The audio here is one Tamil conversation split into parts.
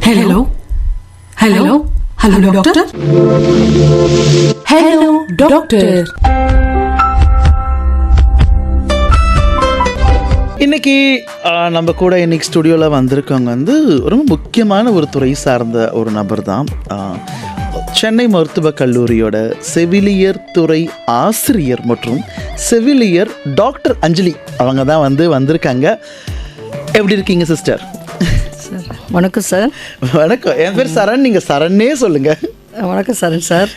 Hello? Hello? Hello, doctor? Hello, doctor. இன்னைக்கு நம்ம கூட இன்னைக்கு ஸ்டுடியோவில் வந்திருக்கவங்க வந்து ரொம்ப முக்கியமான ஒரு துறை சார்ந்த ஒரு நபர் தான். சென்னை மருத்துவக் கல்லூரியோட செவிலியர் துறை ஆசிரியர் மற்றும் செவிலியர் டாக்டர் அஞ்சலி அவங்க தான் வந்திருக்காங்க. எப்படி இருக்கீங்க சிஸ்டர்? சார் வணக்கம் சார். வணக்கம். என் பேர் சரண், நீங்கள் சரண்ணே சொல்லுங்க. வணக்கம் Saran sir.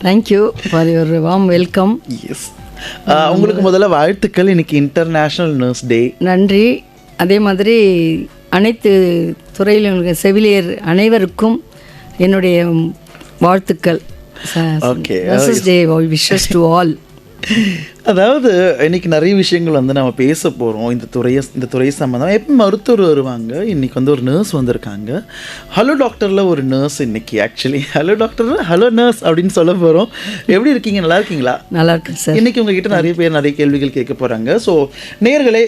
Thank you for your warm welcome. Yes, உங்களுக்கு முதல்ல வாழ்த்துக்கள். இன்னைக்கு இன்டர்நேஷ்னல் நர்ஸ் டே. நன்றி. அதே மாதிரி அனைத்து துறையிலும் இருக்க செவிலியர் அனைவருக்கும் என்னுடைய வாழ்த்துக்கள். Okay, nurses day wishes to all. அதாவது இன்னைக்கு நிறைய விஷயங்கள் நம்ம பேச போகிறோம். இந்த துறை சம்மந்தம். எப்போ மருத்துவர் வருவாங்க, இன்னைக்கு ஒரு நர்ஸ் வந்திருக்காங்க. ஹலோ டாக்டரில் ஒரு நர்ஸ் இன்னைக்கு actually hello doctor hello nurse அப்படின்னு சொல்ல போகிறோம். எப்படி இருக்கீங்க? நல்லா இருக்கீங்களா? நல்லா இருக்கேன் சார். இன்னைக்கு உங்ககிட்ட நிறைய பேர் நிறைய கேள்விகள் கேட்க போகிறாங்க. ஸோ நேர்களே,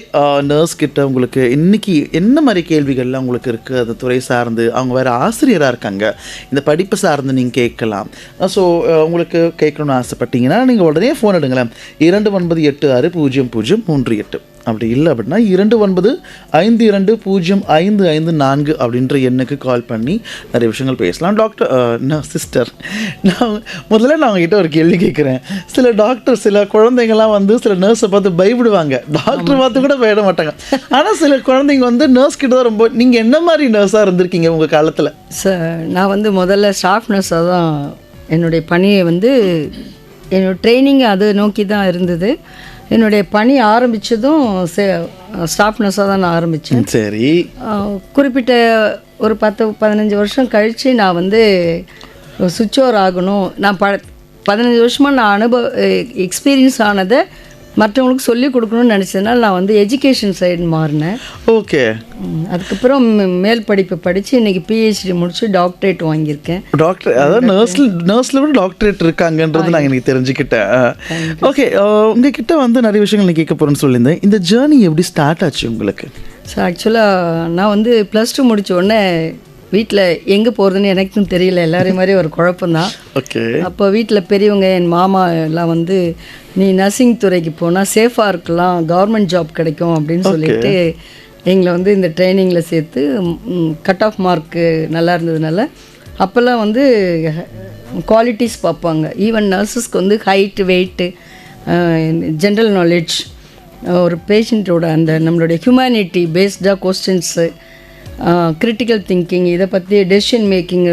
நர்ஸ் கிட்ட உங்களுக்கு இன்னைக்கு என்ன மாதிரி கேள்விகள்லாம் உங்களுக்கு இருக்குது அந்த துறை சார்ந்து? அவங்க வேறு ஆசிரியராக இருக்காங்க, இந்த படிப்பு சார்ந்து நீங்கள் கேட்கலாம். ஸோ உங்களுக்கு கேட்கணும்னு ஆசைப்பட்டீங்கன்னா நீங்கள் உடனே ஃபோன் எடுங்களேன். 29860038. அப்படி இல்லை அப்படின்னா 2952055554 அப்படின்ற எண்ணுக்கு கால் பண்ணி நிறைய விஷயங்கள் பேசலாம். டாக்டர் சிஸ்டர், நான் உங்ககிட்ட ஒரு கேள்வி கேட்குறேன். சில டாக்டர் சில குழந்தைங்கள்லாம் சில நர்ஸை பார்த்து பயப்படுவாங்க, டாக்டர் பார்த்து கூட பயப்பட மாட்டாங்க. ஆனால் சில குழந்தைங்க நர்ஸ் கிட்ட தான் ரொம்ப. நீங்கள் என்ன மாதிரி நர்ஸாக இருந்திருக்கீங்க உங்கள் காலத்தில்? சார், நான் முதல்ல ஸ்டாஃப் நர்ஸாக தான் என்னுடைய பணியை என்னோடய ட்ரைனிங் அதை நோக்கி தான் இருந்தது. என்னுடைய பணி ஆரம்பித்ததும் ஸ்டாஃப் நர்ஸாக தான் நான் ஆரம்பித்தேன். சரி. குறிப்பிட்ட ஒரு 10-15 வருஷம் கழித்து நான் சுவிட்ச் ஓவர் ஆகணும். நான் 15 வருஷமாக நான் எக்ஸ்பீரியன்ஸ் ஆனதை மற்றவங்களுக்கு சொல்லிக் கொடுக்கணும்னு நினச்சதுனால நான் எஜுகேஷன் சைடு மாறினேன். ஓகே. அதுக்கப்புறம் மேல் படிப்பு படித்து இன்றைக்கி பிஹெச்டி முடிச்சு டாக்டரேட் வாங்கியிருக்கேன். டாக்டர், அதாவது நர்ஸில் விட டாக்டரேட் இருக்காங்கன்றது நான் எனக்கு தெரிஞ்சுக்கிட்டேன். ஓகே, உங்ககிட்ட நிறைய விஷயங்கள் நான் கேட்க போகிறேன்னு சொல்லியிருந்தேன். இந்த ஜேர்னி எப்படி ஸ்டார்ட் ஆச்சு உங்களுக்கு? ஸோ ஆக்சுவலாக நான் +2 முடித்த உடனே வீட்டில் எங்கே போகிறதுன்னு எனக்கும் தெரியல. எல்லாரையும் மாதிரி ஒரு குழப்பம்தான். ஓகே. அப்போ வீட்டில் பெரியவங்க, என் மாமா எல்லாம் நீ நர்சிங் துறைக்கு போனால் சேஃபாக இருக்கலாம், கவர்மெண்ட் ஜாப் கிடைக்கும் அப்படின்னு சொல்லிட்டு எங்களை இந்த ட்ரைனிங்கில் சேர்த்து கட் ஆஃப் மார்க்கு நல்லா இருந்ததுனால அப்போல்லாம் குவாலிட்டிஸ் பார்ப்பாங்க. ஈவன் நர்சஸ்க்கு ஹைட்டு, வெயிட்டு, ஜென்ரல் நாலேஜ், ஒரு பேஷண்ட்டோட நம்மளுடைய ஹியூமனிட்டி பேஸ்டாக கொஸ்டின்ஸு, கிரிட்டிக்கல் திங்கிங், இதை பற்றி decision making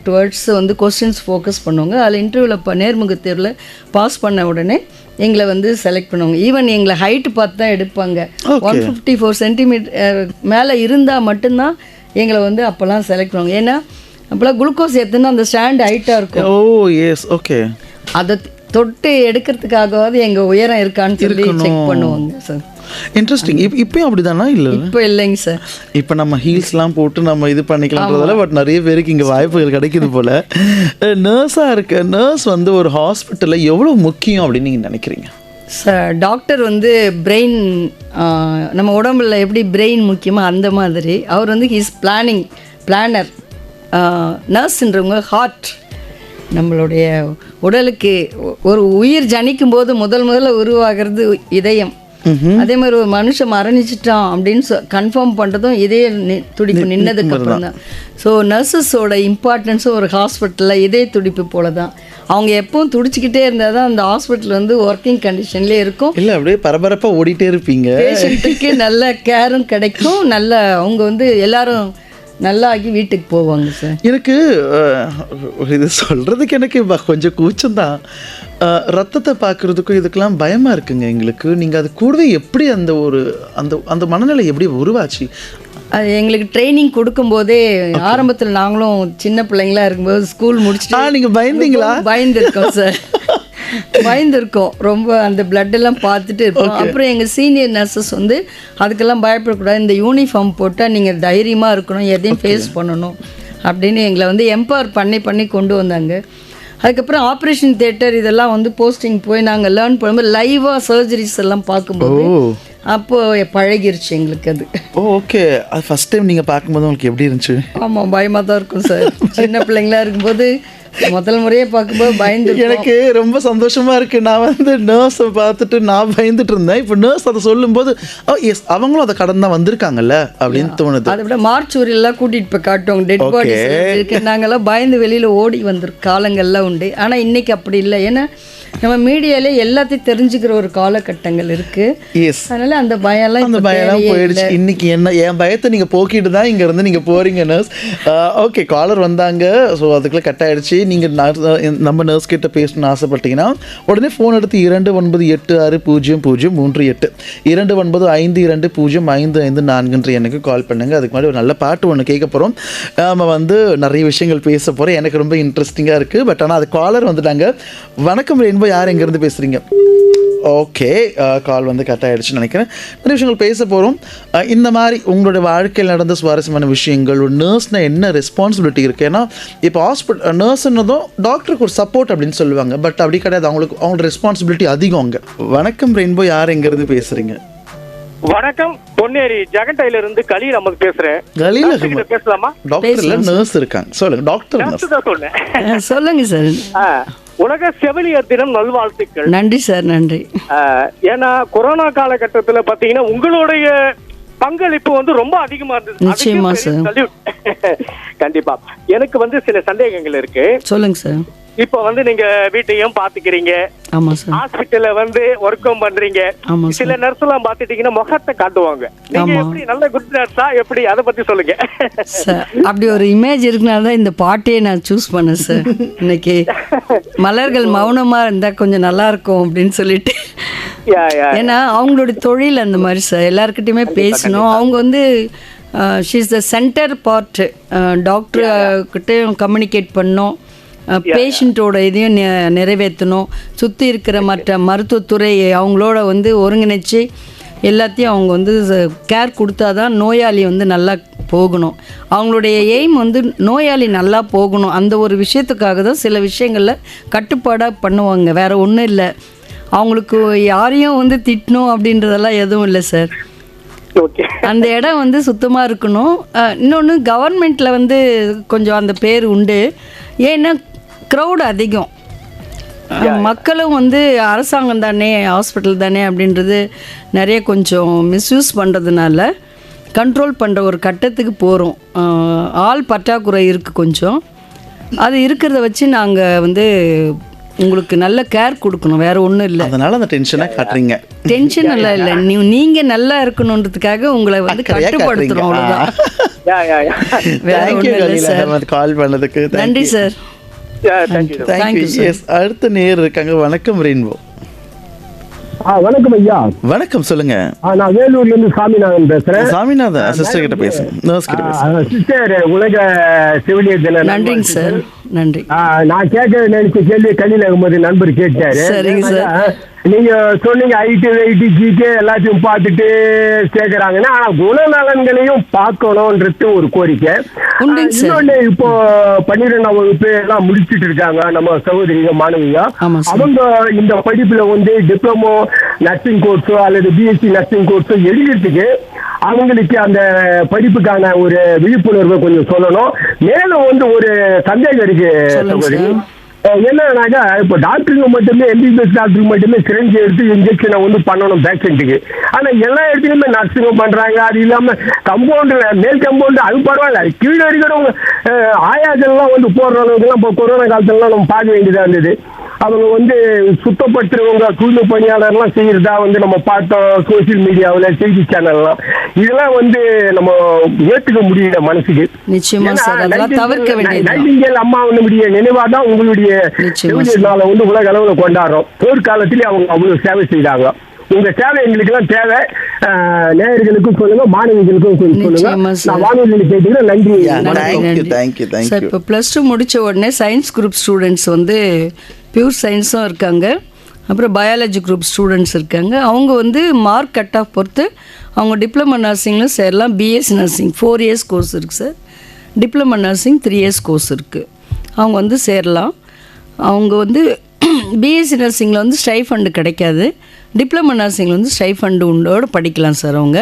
towards questions focus பண்ணுவாங்க. அதில் இன்டர்வியூவில் நேர்முக தேர்வில் பாஸ் பண்ண உடனே எங்களை செலக்ட் பண்ணுவாங்க. ஈவன் எங்களை ஹைட்டு பார்த்து தான் எடுப்பாங்க. 154 சென்டிமீட்டர் மேலே இருந்தால் மட்டும்தான் எங்களை அப்போல்லாம் செலக்ட் பண்ணுவாங்க. ஏன்னா அப்போல்லாம் குளுக்கோஸ் ஏற்றுனா அந்த ஸ்டாண்ட் ஹைட்டாக இருக்கும். ஓ எஸ், ஓகே. அதை தொட்டு எடுக்கிறதுக்காகவாது எங்கள் உயரம் இருக்கான்னு சொல்லி செக் பண்ணுவாங்க சார். இன்ட்ரெஸ்டிங். இப்பயும் அப்படிதானா? இல்லை, இப்போ இல்லைங்க சார். இப்போ நம்ம ஹீல்ஸ்லாம் போட்டு நம்ம இது பண்ணிக்கலாம்ன்றதால பட் நிறைய பேருக்கு இங்கே வாய்ப்புகள் கிடைக்குது போல். நர்ஸாக இருக்க நர்ஸ் ஒரு ஹாஸ்பிட்டலில் எவ்வளோ முக்கியம் அப்படின்னு நீங்கள் நினைக்கிறீங்க? சார், டாக்டர் பிரெயின், நம்ம உடம்புல எப்படி பிரெயின் முக்கியமாக அந்த மாதிரி அவர் ஹிஸ் பிளானர். நர்ஸ்ன்றவங்க ஹார்ட். நம்மளுடைய உடலுக்கு ஒரு உயிர் ஜனிக்கும் போது முதல்ல உருவாகிறது இதயம். அதே மாதிரி ஒரு மனுஷன் மரணிச்சிட்டான் அப்படின்னு கன்ஃபார்ம் பண்ணுறதும் இதய துடிப்பு நின்னதுக்கு அப்புறம் தான். ஸோ நர்சஸோட இம்பார்ட்டன்ஸும் ஒரு ஹாஸ்பிட்டலில் இதய துடிப்பு போல தான். அவங்க எப்பவும் துடிச்சிக்கிட்டே இருந்தால் தான் அந்த ஹாஸ்பிட்டல் ஒர்க்கிங் கண்டிஷன்லேயே இருக்கும். இல்லை, அப்படியே பரபரப்பாக ஓடிட்டே இருப்பீங்க. பேஷண்ட்டுக்கு நல்ல கேரும் கிடைக்கும். நல்ல அவங்க எல்லாரும் நல்லா ஆகி வீட்டுக்கு போவாங்க சார். எனக்கு இது சொல்கிறதுக்கு எனக்கு கொஞ்சம் கூச்சம்தான். ரத்தத்தை பார்க்குறதுக்கும் இதுக்கெல்லாம் பயமாக இருக்குங்க எங்களுக்கு. நீங்கள் அது கூடவே எப்படி அந்த மனநிலை எப்படி உருவாச்சு? அது எங்களுக்கு ட்ரைனிங் கொடுக்கும்போதே ஆரம்பத்தில் நாங்களும் சின்ன பிள்ளைங்களா இருக்கும்போது ஸ்கூல் முடிச்சுட்டு நீங்கள் பயந்தீங்களா? பயந்துருக்கோம் சார். பயந்துருக்கோம் ரொம்ப. அந்த பிளட்டெல்லாம் பார்த்துட்டு இருப்போம். அப்புறம் எங்கள் சீனியர் நர்சஸ் அதுக்கெல்லாம் பயப்படக்கூடாது, இந்த யூனிஃபார்ம் போட்டால் நீங்கள் தைரியமாக இருக்கணும், எதையும் ஃபேஸ் பண்ணணும் அப்படின்னு எங்களை எம்பவர் பண்ணி கொண்டு வந்தாங்க. அதுக்கப்புறம் ஆப்ரேஷன் தியேட்டர் இதெல்லாம் போஸ்டிங் போய் நாங்கள் லேர்ன் பண்ணும்போது லைவாக சர்ஜரிஸ் எல்லாம் பார்க்கும்போது அப்போது பழகிருச்சு எங்களுக்கு அது. ஓகே. அது ஃபர்ஸ்ட் டைம் நீங்கள் பார்க்கும்போது உங்களுக்கு எப்படி இருந்துச்சு? ஆமாம், பயமாக தான் இருக்கும் சார். சின்ன பிள்ளைங்களா இருக்கும்போது முதல் முறையே பார்க்கும்போது பயந்து. எனக்கு ரொம்ப சந்தோஷமா இருக்கு. நான் வந்து நர்ஸை பார்த்துட்டு நான் பயந்துட்டு இருந்தேன். இப்போ நர்ஸ் அதை சொல்லும்போது எஸ் அவங்களும் அதை கடந்து தான் வந்திருக்காங்கல்ல அப்படின்னு தோணுது. அதை விட மார்ச்சூரியெல்லாம் கூட்டிகிட்டு போய் காட்டுவாங்க டெட் பாடி இருக்கு. நாங்கள்லாம் பயந்து வெளியில் ஓடி வந்திருக்க காலங்கள்லாம் உண்டு. ஆனால் இன்னைக்கு அப்படி இல்லை. ஏன்னா நம்ம மீடியாலே எல்லாத்தையும் தெரிஞ்சுக்கிற ஒரு காலகட்டங்கள் இருக்கு. எஸ், அதனால அந்த பயம்லாம் அந்த பயம்லாம் போயிடுச்சு. இன்னைக்கு என் பயத்தை நீங்க போக்கிட்டு தான் இங்க இருந்து நீங்க போறீங்க நர்ஸ். ஓகே, காலர் வந்தாங்க. ஸோ அதுக்குள்ள கட் ஆயிடுச்சு. நீங்க நம்ம நர்ஸ் கிட்ட பேசணும்னு ஆசைப்பட்டீங்கன்னா உடனே ஃபோன் எடுத்து 29860038 2952205554 எனக்கு கால் பண்ணுங்க. அதுக்கு முன்னாடி ஒரு நல்ல பாட்டு ஒன்று கேட்க போறோம். நம்ம வந்து நிறைய விஷயங்கள் பேச போறோம். எனக்கு ரொம்ப இன்ட்ரெஸ்டிங்கா இருக்கு. பட் ஆனால் அது காலர் வந்துட்டாங்க. வணக்கம் ரெயின்போ, யார் எங்கேருந்து பேசுறீங்க? ஓகே, கால் வந்து கட் ஆகிடுச்சுன்னு நினைக்கிறேன். நிறைய விஷயங்கள் பேச போகிறோம். இந்த மாதிரி உங்களுடைய வாழ்க்கையில் நடந்த சுவாரஸ்யமான விஷயங்கள், ஒரு நர்ஸ்னால் என்ன ரெஸ்பான்சிபிலிட்டி இருக்குது. ஏன்னா இப்போ ஹாஸ்பிட்டல் நர்ஸ்ன்னதும் டாக்டருக்கு ஒரு சப்போர்ட் அப்படின்னு சொல்லுவாங்க. பட் அப்படி கிடையாது, அவங்களோட ரெஸ்பான்சிபிலிட்டி அதிகம் அங்கே. வணக்கம் ரெயின்போ, யார் எங்கேருந்து பேசுகிறீங்க? வணக்கம், பொன்னேரி ஜெகண்டையில இருந்து கலீல் அஹமது பேசுறேன். கலீல் அஹமது பேசலாமா? டாக்டர் இல்ல, நர்ஸ் இருக்காங்க. சொல்லுங்க டாக்டர். சொல்லுங்க சார். உலக செவிலியர் தினம் நல்வாழ்த்துக்கள். நன்றி சார், நன்றி. ஏன்னா கொரோனா காலகட்டத்துல பாத்தீங்கன்னா உங்களுடைய பங்களிப்பு வந்து ரொம்ப அதிகமா இருந்தது. நிச்சயமா சார். கண்டிப்பா. எனக்கு வந்து சில சந்தேகங்கள் இருக்கு. சொல்லுங்க சார். இப்ப வந்து நீங்க வீட்டையும் பாத்துக்கிறீங்க, ஹாஸ்பிட்டல்ல வந்து ஒர்க்கும் பண்றீங்க. சில நர்ஸ் எல்லாம் பாத்துட்டீங்கன்னா முகத்தை காட்டுவாங்க. நீங்க எப்படி நல்ல குட் நர்ஸா எப்படி, அதை பத்தி சொல்லுங்க சார். அப்படி ஒரு இமேஜ் இருக்கனால தான் இந்த பாட்டையே நான் சூஸ் பண்ணேன் சார். இன்னைக்கு மலர்கள் மௌனமா இருந்தா கொஞ்சம் நல்லா இருக்கும் அப்படின்னு சொல்லிட்டு. ஏன்னா அவங்களுடைய தொழில் அந்த மாதிரி சார். எல்லாருக்கிட்டையுமே பேசணும். அவங்க வந்து she is the centre part. டாக்டர்கிட்டையும் கம்யூனிகேட் பண்ணோம், பேஷண்ட்டோட இதையும் நிறைவேற்றணும். சுற்றி இருக்கிற மற்ற மருத்துவத்துறை அவங்களோட வந்து ஒருங்கிணைச்சு எல்லாத்தையும் அவங்க வந்து கேர் கொடுத்தா தான் நோயாளி வந்து நல்லா போகணும். அவங்களுடைய எய்ம் வந்து நோயாளி நல்லா போகணும். அந்த ஒரு விஷயத்துக்காக தான் சில விஷயங்களில் கட்டுப்பாடாக பண்ணுவாங்க. வேறு ஒன்றும் இல்லை. அவங்களுக்கு யாரையும் வந்து திட்டணும் அப்படின்றதெல்லாம் எதுவும் இல்லை சார். அந்த இடம் வந்து சுத்தமாக இருக்கணும். இன்னொன்று கவர்மெண்ட்டில் வந்து கொஞ்சம் அந்த பேர் உண்டு. ஏன்னா க்ரௌட் அதிகம். மக்களும் வந்து அரசாங்கம் தானே, ஹாஸ்பிட்டல் தானே அப்படின்றது நிறைய கொஞ்சம் மிஸ்யூஸ் பண்ணுறதுனால கண்ட்ரோல் பண்ணுற ஒரு கட்டத்துக்கு போகிறோம். ஆள் பற்றாக்குறை இருக்குது கொஞ்சம். அது இருக்கிறத வச்சு நாங்கள் வந்து உங்களுக்கு நல்ல கேர் கொடுக்கணும், வேற ஒன்றும் இல்லை. அதனால அந்த டென்ஷனாக காட்டுறீங்க. டென்ஷன் எல்லாம் இல்லை, நீங்கள் நல்லா இருக்கணுன்றதுக்காக உங்களை வந்து கட்டுப்படுத்துகிறோம், அவ்வளோதான். வேற ஒன்றும் இல்லை சார். கால் பண்ணதுக்கு நன்றி சார். தேங்க்யூ. எஸ், அடுத்த நேர் இருக்காங்க. வணக்கம் ரெயின்போ. வணக்கம் ஐயா. வணக்கம், சொல்லுங்க. நான் வேலூர்ல இருந்து சாமிநாதன் பேசுறேன். சாமிநாதன் சிஸ்டர் கிட்ட பேசுங்க. நர்ஸ் கிட்ட பேசுங்க. சிஸ்டர், உலக செவிலியர் தின நன்றிங்க சார். நன்றி. நான் கேட்க நினைச்ச கேள்வி கலீல் அஹமது நண்பர் கேட்டாரு. சரிங்க சார். நீங்க சொன்னீங்க ஐடி வெயிட்டி ஜிகே எல்லாத்தையும் பார்த்துட்டு கேட்கறாங்கன்னா, ஆனா குணநலன்களையும் பார்க்கணும்ன்றது ஒரு கோரிக்கை. இன்னொன்னு, இப்போ 12ஆம் வகுப்பு எல்லாம் முடிச்சுட்டு இருக்காங்க நம்ம சகோதரிங்க மாணவிங்க. அவங்க இந்த படிப்புல வந்து டிப்ளமோ நர்சிங் கோர்ஸோ அல்லது பிஎஸ்சி நர்சிங் கோர்ஸோ எழுதுறதுக்கு அவங்களுக்கு அந்த படிப்புக்கான ஒரு விழிப்புணர்வை கொஞ்சம் சொல்லணும். மேலும் வந்து ஒரு சந்தேகம் இருக்கு சகோதரி. என்னன்னாக்கா, இப்போ டாக்டருக்கு மட்டுமே, எம்பிபிஎஸ் டாக்டருக்கு மட்டுமே சிரஞ்சி எடுத்து இன்ஜெக்ஷனை வந்து பண்ணணும் பேஷண்ட்டுக்கு. ஆனால் எல்லா இடத்துலையுமே நர்ஸிங்கும் பண்ணுறாங்க. அது இல்லாமல் கம்பவுண்டில், மேல் கம்பவுண்டு அது பரவாயில்ல, கீழே இருக்கிறவங்க ஆயாக்கள்லாம் வந்து போடுறவங்களுக்குலாம் இப்போ கொரோனா காலத்துலலாம் நம்ம பார்க்க வேண்டியதாக இருந்தது. அவங்க வந்து சுத்தப்படுத்துறவங்க, தூய்மை பணியாளர்லாம் செய்யறதா வந்து நம்ம பார்த்தோம் சோசியல் மீடியாவில், செய்தி சேனல்லாம். இதெல்லாம் வந்து நம்ம ஏற்றுக்க முடியல மனசுக்கு. நிச்சயமா சார், அதெல்லாம் தவிர்க்க வேண்டியது. நைட்டிங்கேல் அம்மாவுடைய நினைவாதான் உங்களுடைய செவிலியர் நாளை வந்து உலக அளவுல கொண்டாடுறோம். போர்க்காலத்திலே அவங்க அவ்வளவு சேவை செய்தாங்க. உங்க சேவை எங்களுக்கு எல்லாம் தேவை. நேயர்களுக்கும் சொல்லுங்க, மாணவிகளுக்கும் சொல்லுங்க. நான் வானொலியில் கேட்டீங்கன்னா நன்றி. சார், இப்போ +2 முடிச்ச உடனே சயின்ஸ் குரூப் ஸ்டூடெண்ட்ஸ் வந்து பியூர் சயின்ஸும் இருக்காங்க, அப்புறம் பயாலஜி குரூப் ஸ்டூடெண்ட்ஸ் இருக்காங்க. அவங்க வந்து மார்க் கட் ஆஃப் பொறுத்து அவங்க டிப்ளமோ நர்சிங்லும் சேரலாம். பிஎஸ்சி நர்சிங் 4 இயர்ஸ் கோர்ஸ் இருக்குது sir. Diploma nursing 3 years course இருக்குது. அவங்க வந்து சேரலாம். அவங்க வந்து பிஎஸ்சி நர்சிங்கில் வந்து ஸ்டைஃபண்டு கிடைக்காது. டிப்ளமோ நர்சிங் வந்து ஸ்டைஃபண்ட் உண்டோடு படிக்கலாம் சார் அவங்க.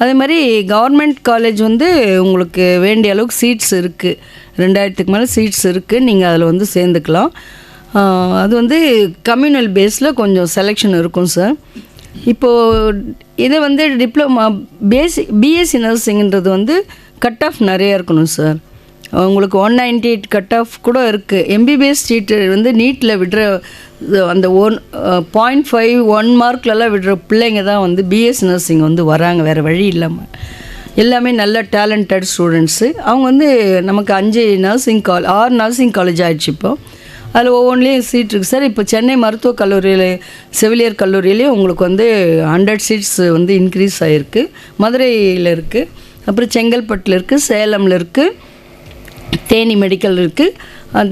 அதே மாதிரி கவர்மெண்ட் காலேஜ் வந்து உங்களுக்கு வேண்டிய அளவுக்கு சீட்ஸ் இருக்குது, 2000க்கு மேலே சீட்ஸ் இருக்குது, நீங்கள் அதில் வந்து சேர்ந்துக்கலாம். அது வந்து கம்யூனல் பேஸில் கொஞ்சம் செலெக்ஷன் இருக்கும் சார். இப்போது இதை வந்து டிப்ளமா பிஎஸ்சி நர்சிங்கிறது வந்து கட் ஆஃப் நிறையா இருக்கணும் சார். உங்களுக்கு 198 கட் ஆஃப் கூட இருக்குது. எம்பிபிஎஸ் சீட்டு வந்து நீட்டில் விடுற அந்த 0.51 மார்க்லலாம் விடுற பிள்ளைங்க தான் வந்து பிஎஸ்சி நர்சிங் வந்து வராங்க, வேறு வழி இல்லாமல். எல்லாமே நல்ல டேலண்டட் ஸ்டூடெண்ட்ஸு. அவங்க வந்து நமக்கு 6 நர்சிங் காலேஜ் ஆகிடுச்சு. இப்போ அதில் ஒவ்வொன்றிலையும் சீட் இருக்குது சார். இப்போ சென்னை மருத்துவக் கல்லூரியில் செவிலியர் கல்லூரியிலேயே உங்களுக்கு வந்து 100 சீட்ஸ் வந்து இன்க்ரீஸ் ஆகிருக்கு. மதுரையில் இருக்குது, அப்புறம் செங்கல்பட்டில் இருக்குது, சேலமில் இருக்குது, தேனி மெடிக்கல் இருக்குது,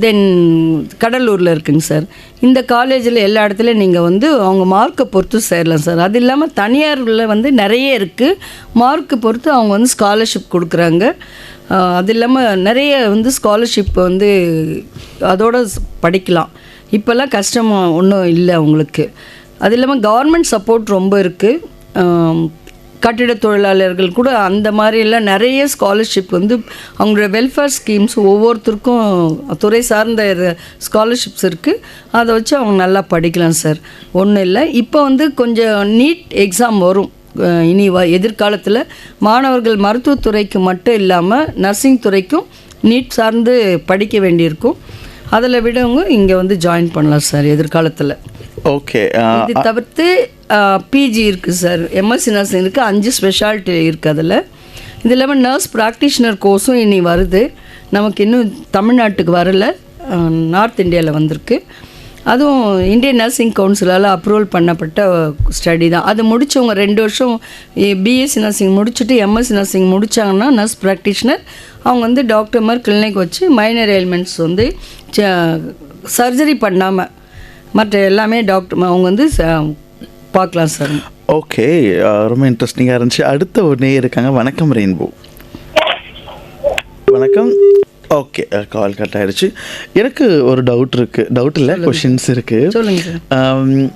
தென் கடலூரில் இருக்குங்க சார். இந்த காலேஜில் எல்லா இடத்துலையும் நீங்கள் வந்து அவங்க மார்க்கை பொறுத்து சேரலாம் சார். அது இல்லாமல் தனியாரில் வந்து நிறைய இருக்குது, மார்க்கை பொறுத்து அவங்க வந்து ஸ்காலர்ஷிப் கொடுக்குறாங்க. அது இல்லாமல் நிறைய வந்து ஸ்காலர்ஷிப் வந்து அதோடு படிக்கலாம். இப்போல்லாம் கஷ்டமாக ஒன்றும் இல்லை அவங்களுக்கு. அது இல்லாமல் கவர்மெண்ட் சப்போர்ட் ரொம்ப இருக்குது. கட்டிட தொழிலாளர்கள் கூட அந்த மாதிரியெல்லாம் நிறைய ஸ்காலர்ஷிப் வந்து அவங்களோட வெல்ஃபேர் ஸ்கீம்ஸ் ஒவ்வொருத்தருக்கும் துறை சார்ந்த ஸ்காலர்ஷிப்ஸ் இருக்குது. அதை வச்சு அவங்க நல்லா படிக்கலாம் சார். ஒன்றும் இல்லை. இப்போ வந்து கொஞ்சம் நீட் எக்ஸாம் வரும் இனி எதிர்காலத்தில். மாணவர்கள் மருத்துவத்துறைக்கு மட்டும் இல்லாமல் நர்சிங் துறைக்கும் நீட் சார்ந்து படிக்க வேண்டியிருக்கும். அதில் விடவங்க இங்கே வந்து ஜாயின் பண்ணலாம் சார் எதிர்காலத்தில். ஓகே. இது தவிர்த்து பிஜி இருக்குது சார், எம்எஸ்சி நர்சிங் இருக்குது, 5 ஸ்பெஷாலிட்டி இருக்குது அதில். இது இல்லாமல் நர்ஸ் ப்ராக்டிஷனர் கோர்ஸும் இனி வருது. நமக்கு இன்னும் தமிழ்நாட்டுக்கு வரலை, நார்த் இந்தியாவில் வந்திருக்கு. அதுவும் இந்தியன் நர்சிங் கவுன்சிலால் அப்ரூவல் பண்ணப்பட்ட ஸ்டடி தான். அது முடித்தவங்க 2 வருஷம் பிஎஸ்சி நர்சிங் முடிச்சுட்டு எம்எஸ்சி நர்சிங் முடித்தாங்கன்னா நர்ஸ் ப்ராக்டிஷனர் அவங்க வந்து டாக்டர் மாதிரி கிளினிக் வச்சு மைனர் எலிமெண்ட்ஸ் வந்து சர்ஜரி பண்ணாமல் மற்ற எல்லாமே டாக்டர் அவங்க வந்து பார்க்கலாம் சார். ஓகே, ரொம்ப இன்ட்ரெஸ்டிங்காக இருந்துச்சு. அடுத்த ஒரு நேயர் இருக்காங்க. வணக்கம் ரெயின்போ. வணக்கம். ஓகே, கால் கட் ஆகிடுச்சு. எனக்கு ஒரு டவுட் இருக்குது, டவுட் இல்லை, கொஷின்ஸ் இருக்குது. சொல்லுங்கள் சார்.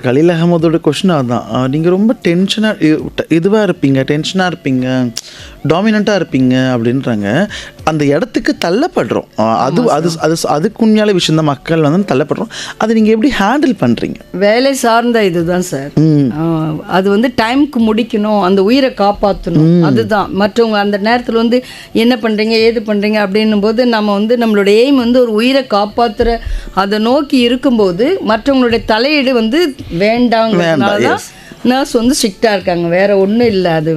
கலீல் அகமதோட கொஷின் அதுதான். நீங்கள் ரொம்ப இதுவாக இருப்பீங்க, டென்ஷனாக இருப்பீங்க, டாமினண்ட்டாக இருப்பீங்க அப்படின்றாங்க. அந்த இடத்துக்கு தள்ளப்படுறோம். அதுக்கு உண்மையான விஷயம் தான், மக்கள் வந்து தள்ளப்படுறோம். அதை நீங்கள் எப்படி ஹேண்டில் பண்ணுறீங்க? வேலை சார்ந்த இதுதான் சார். அது வந்து டைமுக்கு முடிக்கணும், அந்த உயிரை காப்பாற்றணும், அதுதான். மற்றவங்க அந்த நேரத்தில் வந்து என்ன பண்ணுறீங்க ஏது பண்ணுறீங்க அப்படின்னும் போது நம்ம வந்து நம்மளோட எய்ம் வந்து ஒரு உயிரை காப்பாற்றுற அதை நோக்கி இருக்கும்போது மற்றவங்களுடைய தலையீடு வந்து வேண்டாங்கிறதுனால தான் நர்ஸ் வந்து ஸ்ட்ரிக்டாக இருக்காங்க. வேறு ஒன்றும் இல்லை, அது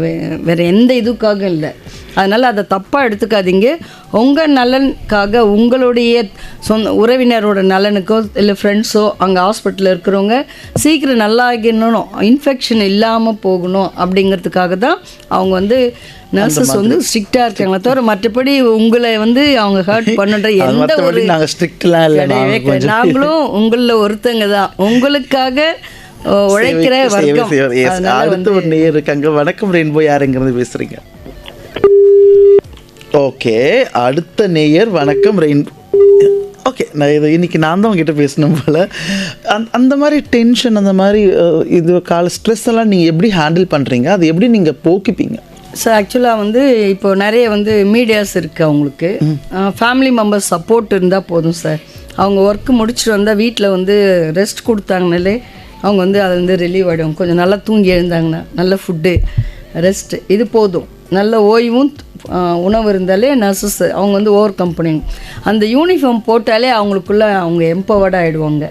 வேறு எந்த இதுக்காக இல்லை. அதனால் அதை தப்பாக எடுத்துக்காதீங்க. உங்கள் நலனுக்காக உங்களுடைய சொந்த உறவினரோட நலனுக்கோ இல்லை ஃப்ரெண்ட்ஸோ அங்கே ஹாஸ்பிட்டலில் இருக்கிறவங்க சீக்கிரம் நல்லா ஆகிடணும், இன்ஃபெக்ஷன் இல்லாமல் போகணும் அப்படிங்கிறதுக்காக தான் அவங்க வந்து நர்சஸ் வந்து ஸ்ட்ரிக்டாக இருக்காங்களே தவிர மற்றபடி உங்களை வந்து அவங்க ஹர்ட் பண்ணுற எந்த ஒரு கிடையவே கிடையாது. நாங்களும் உங்களில் ஒருத்தங்க தான், உங்களுக்காக உழைக்கிற வர்க்கம். அடுத்த ஒரு நேயர் இருக்காங்க. வணக்கம் ரெயின்போ, யாருங்கிறது பேசுறீங்க? ஓகே, அடுத்த நேயர். வணக்கம் ரெயின்போ. ஓகே, நான் இன்னைக்கு நான் தான் உங்ககிட்ட பேசணும் போல். அந்த மாதிரி டென்ஷன், அந்த மாதிரி இது ஸ்ட்ரெஸ் எல்லாம் நீங்கள் எப்படி ஹேண்டில் பண்ணுறீங்க? அது எப்படி நீங்கள் போக்கிப்பீங்க? சார் ஆக்சுவலாக வந்து இப்போ நிறைய வந்து மீடியாஸ் இருக்குது. அவங்களுக்கு ஃபேமிலி மெம்பர்ஸ் சப்போர்ட் இருந்தால் போதும் சார். அவங்க ஒர்க்கு முடிச்சுட்டு வந்தால் வீட்டில் வந்து ரெஸ்ட் கொடுத்தாங்கனாலே அவங்க வந்து அது வந்து ரிலீவ் ஆகிடும். கொஞ்சம் நல்லா தூங்கி எழுந்தாங்கன்னா, நல்ல ஃபுட்டு, ரெஸ்ட்டு, இது போதும். நல்ல ஓய்வும் உணவு இருந்தாலே நர்சஸ் அவங்க வந்து ஓவர் கம்பெனி அந்த யூனிஃபார்ம் போட்டாலே அவங்களுக்குள்ளே அவங்க எம்பவர்டாக ஆகிடுவாங்க.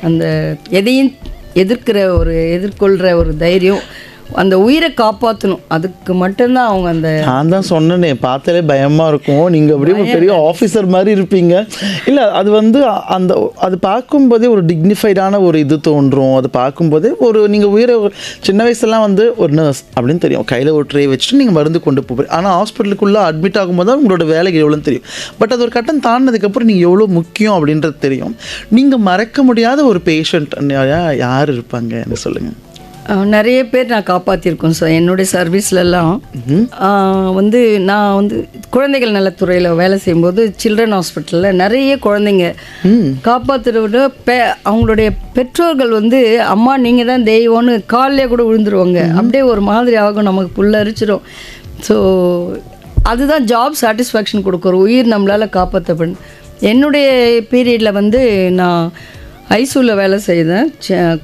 அந்த எதையும் எதிர்கொள்கிற ஒரு தைரியம், அந்த உயிரை காப்பாற்றணும், அதுக்கு மட்டும்தான் அவங்க அந்த. நான் தான் சொன்னேனே, பார்த்தாலே பயமாக இருக்கும். நீங்கள் அப்படியே பெரிய ஆஃபீஸர் மாதிரி இருப்பீங்க. இல்லை, அது வந்து அது பார்க்கும்போதே ஒரு டிக்னிஃபைடான ஒரு இது தோன்றும். அது பார்க்கும்போதே ஒரு நீங்கள் உயிரை சின்ன வயசுலாம் வந்து ஒரு நர்ஸ் அப்படின்னு தெரியும், கையில் ஒரு ட்ரே வச்சுட்டு நீங்கள் மருந்து கொண்டு போகிறீங்க. ஆனால் ஹாஸ்பிட்டலுக்குள்ளே அட்மிட் ஆகும்போது தான் உங்களோட வேலைக்கு எவ்வளோன்னு தெரியும். பட் அது ஒரு கட்டம் தாண்டினதுக்கப்புறம் நீங்கள் எவ்வளோ முக்கியம் அப்படின்றது தெரியும். நீங்கள் மறக்க முடியாத ஒரு பேஷண்ட் யார் இருப்பாங்க என்ன சொல்லுங்கள்? நிறைய பேர் நான் காப்பாற்றிருக்கோம் சார் என்னுடைய சர்வீஸ்லலாம். வந்து நான் வந்து குழந்தைகள் நலத்துறையில் வேலை செய்யும்போது சில்ட்ரன் ஹாஸ்பிட்டலில் நிறைய குழந்தைங்க காப்பாற்றுறத விட அவங்களுடைய பெற்றோர்கள் வந்து அம்மா நீங்கள் தான் தெய்வம்னு காலிலே கூட விழுந்துருவாங்க. அப்படியே ஒரு மாதிரி ஆகும், நமக்கு புல்லரிச்சிடும். ஸோ அதுதான் ஜாப் சாட்டிஸ்ஃபேக்ஷன் கொடுக்குற உயிர் நம்மளால் காப்பாற்றப்படும். என்னுடைய பீரியடில் வந்து நான் ஐசூவில் வேலை செய்தேன்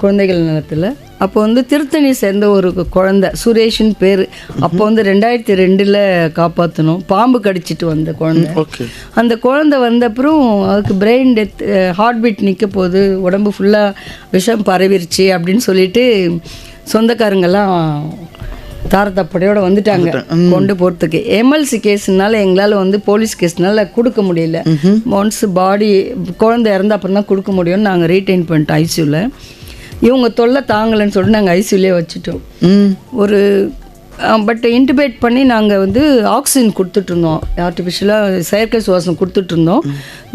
குழந்தைகள் நலத்தில். அப்போ வந்து திருத்தணி சேர்ந்த ஒரு குழந்தை சுரேஷின் பேர். அப்போ வந்து 2002 காப்பாற்றணும், பாம்பு கடிச்சிட்டு வந்த குழந்தை. அந்த குழந்தை வந்த அப்புறம் அதுக்கு பிரெயின் டெத், ஹார்ட் பீட் நிற்க போது, உடம்பு ஃபுல்லாக விஷம் பரவிருச்சு அப்படின்னு சொல்லிட்டு சொந்தக்காரங்கெல்லாம் தாரத்தப்படையோடு வந்துட்டாங்க கொண்டு போகிறதுக்கு. எம்எல்சி கேஸ்னால எங்களால் வந்து போலீஸ் கேஸ்னால கொடுக்க முடியல. ஒன்ஸ் பாடி குழந்தை இறந்த அப்புறம் தான் கொடுக்க முடியும்னு நாங்கள் ரீட்டைன் பண்ணிட்டோம் ஐசியூவில். இவங்க தொல்லை தாங்கலைன்னு சொல்லிட்டு நாங்கள் ஐசியூலேயே வச்சுட்டோம். ஒரு பட் இன்டிபேட் பண்ணி நாங்கள் வந்து ஆக்சிஜன் கொடுத்துட்ருந்தோம், ஆர்டிஃபிஷியலாக செயற்கை சுவாசம் கொடுத்துட்ருந்தோம்.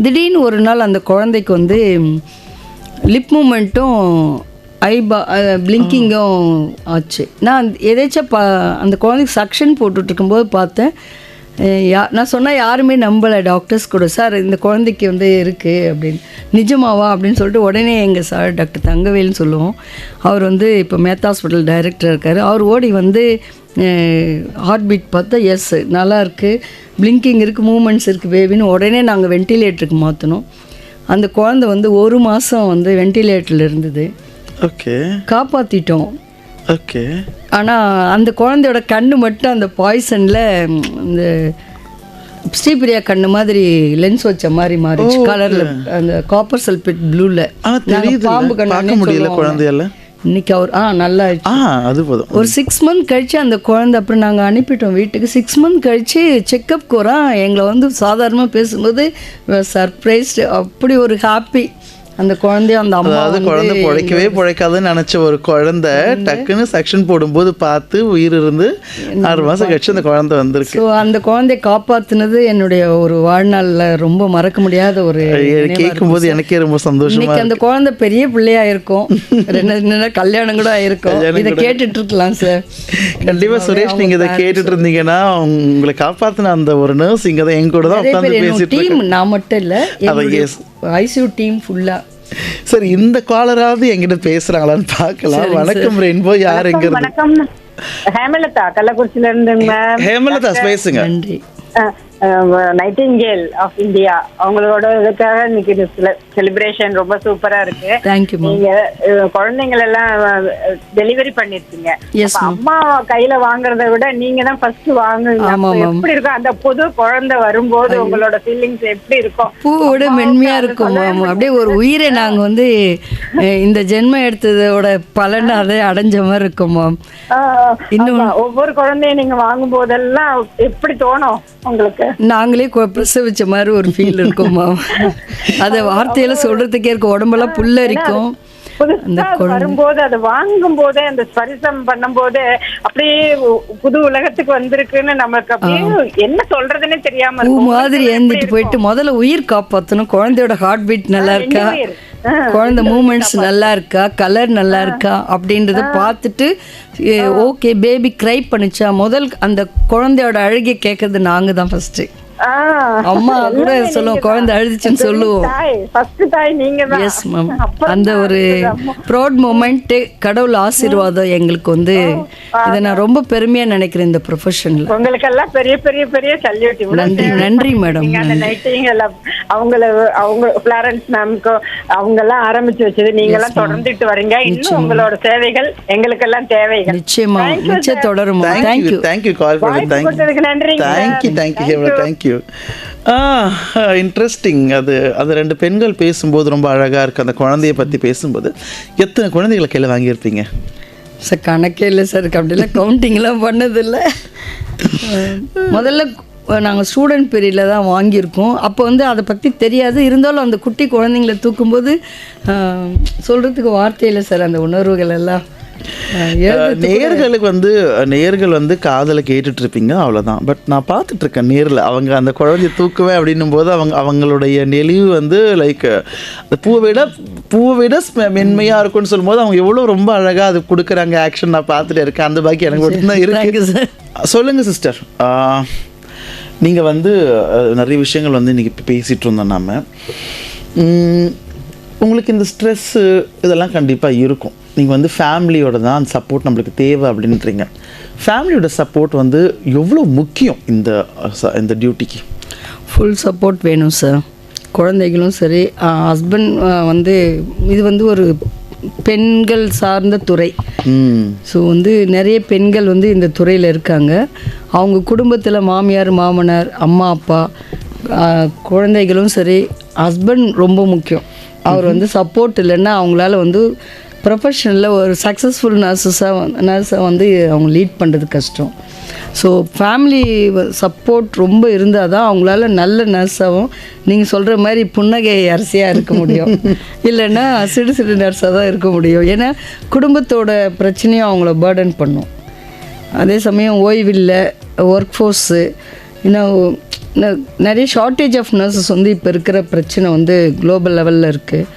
திடீர்னு ஒரு நாள் அந்த குழந்தைக்கு வந்து லிப் மூமெண்ட்டும் பிளிங்கிங்கும் ஆச்சு. நான் எதாச்சும் அந்த குழந்தைக்கு சக்ஷன் போட்டுட்ருக்கும்போது பார்த்தேன். நான் சொன்னால் யாருமே நம்பலை, டாக்டர்ஸ் கூட. சார் இந்த குழந்தைக்கு வந்து இருக்குது அப்படின்னு. நிஜமாவா அப்படின்னு சொல்லிட்டு உடனே எங்கள் சார் டாக்டர் தங்கவேல்னு சொல்லுவோம், அவர் வந்து இப்போ மேத்தா ஹாஸ்பிட்டல் டைரக்டர் இருக்கார். அவர் ஓடி வந்து ஹார்ட் பீட் பார்த்தா எஸ் நல்லா இருக்குது, பிளிங்கிங் இருக்குது, மூமெண்ட்ஸ் இருக்குது பேபின்னு உடனே நாங்கள் வென்டிலேட்டருக்கு மாற்றினோம். அந்த குழந்தை வந்து 1 மாதம் வந்து வென்டிலேட்டரில் இருந்தது. ஓகே, காப்பாற்றிட்டோம். ஓகே. ஆனால் அந்த குழந்தையோட கண்ணு மட்டும் அந்த பாய்சனில் இந்த ஸ்ரீபிரியா கண்ணு மாதிரி லென்ஸ் வச்ச மாதிரி மாறிச்சு கலரில், அந்த காப்பர் சல்பேட் ப்ளூவில். பாம்பு கண்ணு முடியல குழந்தையால. இன்னைக்கு அவர் நல்லா அது போதும். ஒரு 6 மந்த் கழிச்சு அந்த குழந்தை அப்புறம் நாங்கள் அனுப்பிட்டோம் வீட்டுக்கு. 6 மந்த் கழிச்சு செக்கப் போகிறோம். எங்களை வந்து சாதாரணமாக பேசும்போது சர்ப்ரைஸ்டு, அப்படி ஒரு ஹாப்பி. அந்த குழந்தைய அந்த அம்மா குழந்தை பிழைக்கவே பிழைக்காதுன்னு நினைச்ச ஒரு குழந்தை டக்குன்னு செக்ஷன் போடும்போது பார்த்து உயிர் இருந்து 6 மாதம் கழிச்சு அந்த குழந்தை வந்திருக்கு. ஸோ அந்த குழந்தைய காப்பாற்றினது என்னுடைய ஒரு வாழ்நாளில் ரொம்ப மறக்க முடியாத ஒரு. கேட்கும்போது எனக்கே ரொம்ப சந்தோஷம். இன்னைக்கு அந்த குழந்தை பெரிய பிள்ளையா இருக்கும், 2 கல்யாணம் கூட ஆயிருக்கும். இதை கேட்டுட்டு இருக்கலாம் சார். கண்டிப்பா சுரேஷ், நீங்க இதை கேட்டுட்டு இருந்தீங்கன்னா உங்களை காப்பாத்தின அந்த ஒரு நர்ஸ் இங்க தான் எங்க கூட தான் உட்கார்ந்து பேசிட்டு டீம், நான் மட்டும் இல்லை, ஐசியூ டீம் ஃபுல்லா. சரி, இந்த காலராவது எங்கிட்ட பேசுறாங்களான்னு பார்க்கலாம். வணக்கம் ரெயின்போ, யார் எங்க இருந்து? வணக்கம், ஹேமலதா கள்ளக்குறிச்சியில இருந்துங்க. ஹேமலதா பேசுங்க. நன்றி. நைட்டிங்கேல் ஆஃப் இந்தியா, அவங்களோட இதுக்காக இன்னைக்கு செலிப்ரேஷன் ரொம்ப சூப்பரா இருக்கு. நீங்க குழந்தைங்கள் எல்லாம் டெலிவரி பண்ணிருக்கீங்க. அம்மா கையில வாங்குறத விட நீங்க தான் ஃபர்ஸ்ட் வாங்குவீங்க. எப்படி இருக்கும் அந்த புது குழந்தை வரும்போது உங்களோட ஃபீலிங்ஸ் எப்படி இருக்கும்? பூவோட மென்மையா இருக்கும். அப்படியே ஒரு உயிரை நாங்க வந்து இந்த ஜென்மம் எடுத்ததோட பலன் அதை அடைஞ்ச மாதிரி இருக்கும் மேம். இன்னும் ஒவ்வொரு குழந்தையும் நீங்க வாங்கும் போதெல்லாம் எப்படி தோணும் உங்களுக்கு? நாங்களே பிரசவிச்ச மாதிரி ஒரு ஃபீல் இருக்குமா, அதை வார்த்தையில சொல்றதுக்கே இருக்கும். உடம்பெல்லாம் புல்லரிக்கும். வரும்போது அதை வாங்கும் போதே அந்த ஸ்பரிசம் பண்ணும் போதே அப்படியே புது உலகத்துக்கு வந்திருக்குன்னு நமக்கு அப்படியே என்ன சொல்றதுன்னு தெரியாம மாதிரி ஏந்திட்டு போயிட்டு முதல்ல உயிர் காப்பாற்றணும். குழந்தையோட ஹார்ட் பீட் நல்லா இருக்கா, குழந்தை மூமெண்ட்ஸ் நல்லா இருக்கா, கலர் நல்லா இருக்கா அப்படின்றத பார்த்துட்டு ஓகே பேபி க்ரை பண்ணிச்சா, முதல் அந்த குழந்தையோட அழுகை கேட்கறது நாங்க தான் ஃபர்ஸ்ட். அம்மா கூட சொல்லுவோம் குழந்தை அழுதுச்சுன்னு சொல்லுவோம். எஸ் மேம், அந்த ஒரு ப்ரௌட் மொமெண்ட், கடவுள் ஆசீர்வாதம் எங்களுக்கு வந்து இதை நான் ரொம்ப பெருமையா நினைக்கிறேன் இந்த ப்ரொஃபஷன்ல. உங்களுக்கு எல்லாம் பெரிய பெரிய பெரிய சல்யூட். நன்றி நன்றி மேடம். அவங்க ஃப்ளாரன்ஸ் மேம்க்கு அவங்க எல்லாம் ஆரம்பிச்சு வச்சது நீங்க எல்லாம் தொடர்ந்துட்டு வரீங்க. இன்னும் உங்களோட சேவைகள் எங்களுக்கெல்லாம் தேவைகள். நிச்சயமா நிச்சயம் தொடரும். தேங்க்யூ தேங்க்யூ கால் பண்ணதுக்கு நன்றி. தேங்க்யூ. இன்ட்ரெஸ்டிங். அது 2 பெண்கள் பேசும்போது ரொம்ப அழகாக இருக்குது. அந்த குழந்தைய பற்றி பேசும்போது எத்தனை குழந்தைகளை கையில் வாங்கியிருப்பீங்க சார்? கணக்கே இல்லை சார், அப்படிலாம் கவுண்டிங்லாம் பண்ணதில்லை. முதல்ல நாங்கள் ஸ்டூடெண்ட் பீரியடில் தான் வாங்கியிருக்கோம். அப்போ வந்து அதை பற்றி தெரியாது. இருந்தாலும் அந்த குட்டி குழந்தைங்கள தூக்கும்போது சொல்கிறதுக்கு வார்த்தை இல்லை சார். அந்த உணர்வுகள் எல்லாம் நேயர்கள் வந்து காதலை கேட்டுட்டு இருப்பீங்க அவ்வளோதான். பட் நான் பார்த்துட்டு இருக்கேன் நேரில் அவங்க அந்த குழந்தைய தூக்குவேன் அப்படின்னும் போது அவங்களுடைய நெளிவு வந்து லைக் அந்த பூவை விட மென்மையாக இருக்கும்னு சொல்லும்போது அவங்க எவ்வளோ ரொம்ப அழகாக அது கொடுக்குறாங்க ஆக்ஷன் நான் பார்த்துட்டு இருக்கேன். அந்த பாக்கி எனக்கு மட்டும்தான் இருக்கு. சொல்லுங்கள் சிஸ்டர், நீங்கள் வந்து நிறைய விஷயங்கள் வந்து இன்றைக்கி பேசிகிட்டு இருந்தோம் நாம். உங்களுக்கு இந்த ஸ்ட்ரெஸ்ஸு இதெல்லாம் கண்டிப்பாக இருக்கும். நீங்கள் வந்து ஃபேமிலியோட தான் அந்த சப்போர்ட் நம்மளுக்கு தேவை அப்படின்றீங்க. ஃபேமிலியோட சப்போர்ட் வந்து எவ்வளோ முக்கியம் இந்த டியூட்டிக்கு? ஃபுல் சப்போர்ட் வேணும் சார். குழந்தைகளும் சரி, ஹஸ்பண்ட் வந்து இது வந்து ஒரு பெண்கள் சார்ந்த துறை. ஸோ வந்து நிறைய பெண்கள் வந்து இந்த துறையில் இருக்காங்க. அவங்க குடும்பத்தில் மாமியார் மாமனார் அம்மா அப்பா குழந்தைகளும் சரி, ஹஸ்பண்ட் ரொம்ப முக்கியம். அவர் வந்து சப்போர்ட் இல்லைன்னா அவங்களால வந்து ப்ரொஃபஷனலில் ஒரு சக்ஸஸ்ஃபுல் நர்ஸை வந்து அவங்க லீட் பண்ணுறது கஷ்டம். ஸோ ஃபேமிலி சப்போர்ட் ரொம்ப இருந்தால் தான் அவங்களால நல்ல நர்ஸாகவும் நீங்கள் சொல்கிற மாதிரி புன்னகை அரசியாக இருக்க முடியும். இல்லைன்னா சிடு நர்ஸாக தான் இருக்க முடியும். ஏன்னா குடும்பத்தோட பிரச்சனையும் அவங்கள பேர்டன் பண்ணும். அதே சமயம் ஓய்வில்லை, ஒர்க் ஃபோர்ஸு, இன்னும் நிறைய ஷார்ட்டேஜ் ஆஃப் நர்சஸ் வந்து இப்போ இருக்கிற பிரச்சனை வந்து குளோபல் லெவலில் இருக்குது.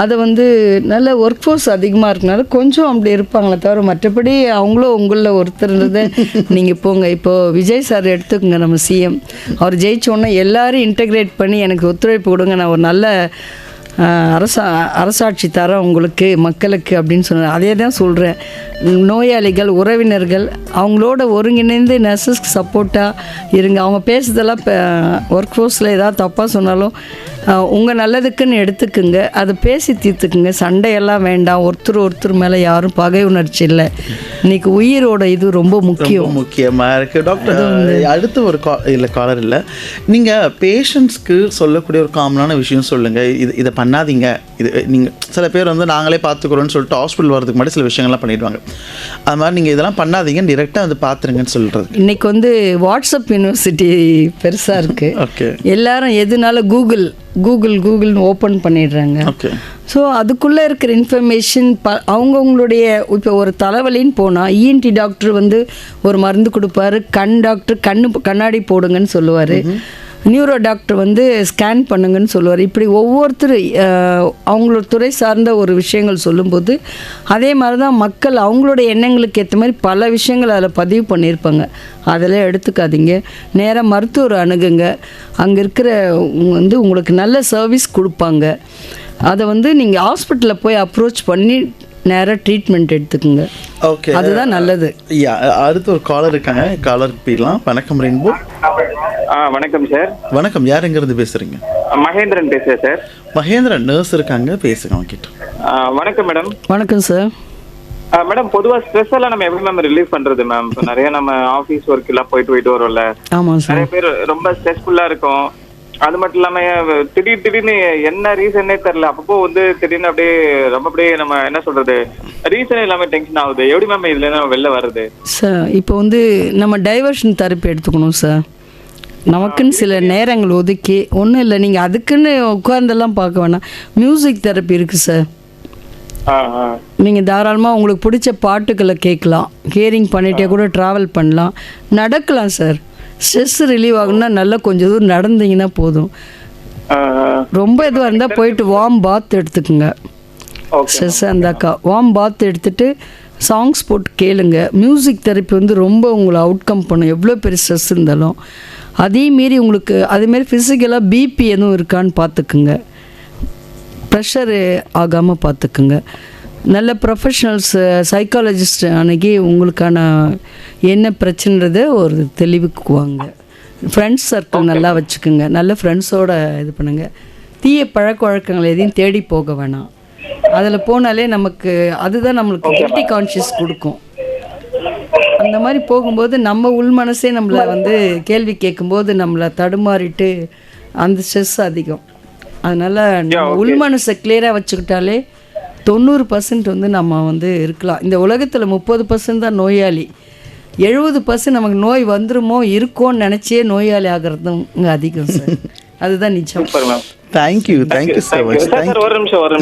அதை வந்து நல்ல ஒர்க் ஃபோர்ஸ் அதிகமாக இருக்கனால கொஞ்சம் அப்படி இருப்பாங்களே தவிர மற்றபடி அவங்களும் உங்களில் ஒருத்தர்ன்றதை நீங்கள் போங்க. இப்போது விஜய் சார் எடுத்துக்கோங்க, நம்ம சிஎம். அவர் ஜெயிச்சோன்னே எல்லோரும் இன்டெகிரேட் பண்ணி எனக்கு ஒத்துழைப்பு கொடுங்க, நான் ஒரு நல்ல அரசாட்சி தரேன் உங்களுக்கு மக்களுக்கு அப்படின்னு சொன்னார். அதே தான் சொல்கிறேன். நோயாளிகள் உறவினர்கள் அவங்களோட ஒருங்கிணைந்து நர்சஸ்க்கு சப்போர்ட்டாக இருங்க. அவங்க பேசுறதெல்லாம் ஒர்க் ஃபோர்ஸில் ஏதாவது தப்பாக சொன்னாலும் உங்கள் நல்லதுக்குன்னு எடுத்துக்குங்க, அதை பேசி தீர்த்துக்குங்க. சண்டையெல்லாம் வேண்டாம். ஒருத்தர் மேலே யாரும் பகை உணர்ச்சி இல்லை. இன்றைக்கி உயிரோட இது ரொம்ப முக்கியமாக இருக்குது. டாக்டர், அடுத்து ஒரு காலர் இல்லை, நீங்கள் பேஷண்ட்ஸ்க்கு சொல்லக்கூடிய ஒரு காமனான விஷயம் சொல்லுங்கள். இதை பண்ணாதீங்க, இது நீங்கள் சில பேர் வந்து நாங்களே பார்த்துக்குறோன்னு சொல்லிட்டு ஹாஸ்பிட்டல் வரதுக்கு முன்னாடி சில விஷயங்கள்லாம் பண்ணிடுவாங்க. அது மாதிரி நீங்கள் இதெல்லாம் பண்ணாதீங்க, டிரெக்டாக வந்து பார்த்துருங்கன்னு சொல்கிறது. இன்றைக்கி வந்து வாட்ஸ்அப் யூனிவர்சிட்டி பெருசாக இருக்குது. ஓகே, எல்லாரும் எதுனால கூகுள்னு ஓப்பன் பண்ணிடுறாங்க. ஓகே. ஸோ அதுக்குள்ளே இருக்கிற இன்ஃபர்மேஷன் அவங்கவுங்களுடைய இப்போ ஒரு தலைவலின்னு போனால் இஎன்டி டாக்டர் வந்து ஒரு மருந்து கொடுப்பாரு, கண் டாக்டர் கண்ணாடி போடுங்கன்னு சொல்லுவார், நியூரோ டாக்டர் வந்து ஸ்கேன் பண்ணுங்கன்னு சொல்லுவார். இப்படி ஒவ்வொருத்தர் அவங்களோட துறை சார்ந்த ஒரு விஷயங்கள் சொல்லும்போது அதே மாதிரி தான் மக்கள் அவங்களோட எண்ணங்களுக்கு ஏற்ற மாதிரி பல விஷயங்கள் அதில் பதிவு பண்ணியிருப்பாங்க. அதெல்லாம் எடுத்துக்காதீங்க, நேராக மருத்துவர் அணுகுங்க. அங்கே இருக்கிற வந்து உங்களுக்கு நல்ல சர்வீஸ் கொடுப்பாங்க. அதை வந்து நீங்கள் ஹாஸ்பிட்டலில் போய் அப்ரோச் பண்ணி நேராக ட்ரீட்மெண்ட் எடுத்துக்கோங்க. ஓகே, அதுதான் நல்லது. அடுத்து ஒரு காலர் இருக்காங்க, காலருக்கு போயிடலாம். வணக்கம் ரெயின்போ. வணக்கம் சார். வணக்கம், யார் எங்கேருந்து பேசுகிறீங்க? மகேந்திரன் பேசுகிறேன் சார். மகேந்திரன், நர்ஸ் இருக்காங்க, பேசுங்க அவங்ககிட்ட. வணக்கம் மேடம். வணக்கம் சார். மேடம், பொதுவாக ஸ்ட்ரெஸ் எல்லாம் நம்ம எப்படி மேம் ரிலீவ் பண்ணுறது மேம்? இப்போ நிறைய நம்ம ஆஃபீஸ் ஒர்க் எல்லாம் போயிட்டு வரோம்ல. ஆமாம் சார். நிறைய பேர் ரொம்ப ஸ்ட்ரெஸ்ஃபுல்லாக இருக்கும். அது மட்டும் இல்லாமல் திடீர்னு என்ன ரீசன்னே தெரில. அப்பப்போ வந்து திடீர்னு அப்படியே நம்ம என்ன சொல்கிறது, ரீசனே இல்லாமல் டென்ஷன் ஆகுது. எப்படி மேம் இதுல நம்ம வெளில வருது? சார், இப்போ வந்து நம்ம டைவர்ஷன் தெரப்பி எடுத்துக்கணும் சார். நமக்குன்னு சில நேரங்கள் ஒதுக்கி, ஒன்றும் இல்லை நீங்கள் அதுக்குன்னு உட்கார்ந்தெல்லாம் பார்க்க வேணாம். மியூசிக் தெரப்பி இருக்குது சார். நீங்கள் தாராளமாக உங்களுக்கு பிடிச்ச பாட்டுக்களை கேட்கலாம், ஹியரிங் பண்ணிகிட்டே கூட ட்ராவல் பண்ணலாம், நடக்கலாம் சார். ஸ்ட்ரெஸ் ரிலீவ் ஆகுன்னா நல்லா கொஞ்சம் தூரம் நடந்தீங்கன்னா போதும். ரொம்ப இதுவாக இருந்தால் போயிட்டு வார்ம் பாத் எடுத்துக்கோங்க. ஸ்ட்ரெஸ் இருந்தாக்கா வார்ம் பாத் எடுத்துகிட்டு சாங்ஸ் போட்டு கேளுங்க. மியூசிக் தெரப்பி வந்து ரொம்ப உங்களை அவுட்கம் பண்ணும், எவ்வளோ பெரிய ஸ்ட்ரெஸ் இருந்தாலும். அதே மீறி உங்களுக்கு அதேமாரி ஃபிசிக்கலாக பிபி எதுவும் இருக்கான்னு பார்த்துக்குங்க, ப்ரெஷரு ஆகாமல் பார்த்துக்குங்க. நல்ல ப்ரொஃபஷ்னல்ஸ் சைக்காலஜிஸ்ட் அன்றைக்கி உங்களுக்கான என்ன பிரச்சனைன்றதை ஒரு தெளிவுக்குவாங்க. ஃப்ரெண்ட்ஸ் சர்க்கிள் நல்லா வச்சுக்கோங்க, நல்ல ஃப்ரெண்ட்ஸோடு இது பண்ணுங்கள். தீய பழக்க வழக்கங்கள் எதையும் தேடி போக வேணாம். அதில் போனாலே நமக்கு அதுதான் நம்மளுக்கு கில்ட்டி கான்ஷியஸ் கொடுக்கும். அந்த மாதிரி போகும்போது நம்ம உள் மனசே நம்மளை வந்து கேள்வி கேட்கும்போது நம்மளை தடுமாறிட்டு அந்த ஸ்ட்ரெஸ் அதிகம். அதனால் நம்ம உள் மனசை கிளியராக வச்சுக்கிட்டாலே 90% வந்து நம்ம வந்து இருக்கலாம். இந்த உலகத்தில் 30% தான் நோயாளி, 70% நமக்கு நோய் வந்துருமோ இருக்கோன்னு நினச்சே நோயாளி ஆகிறதும் இங்கே அதிகம் சார். அதுதான் நிச்சயம். Thank you so much. சார் ஒரு நிமிஷம் சார்,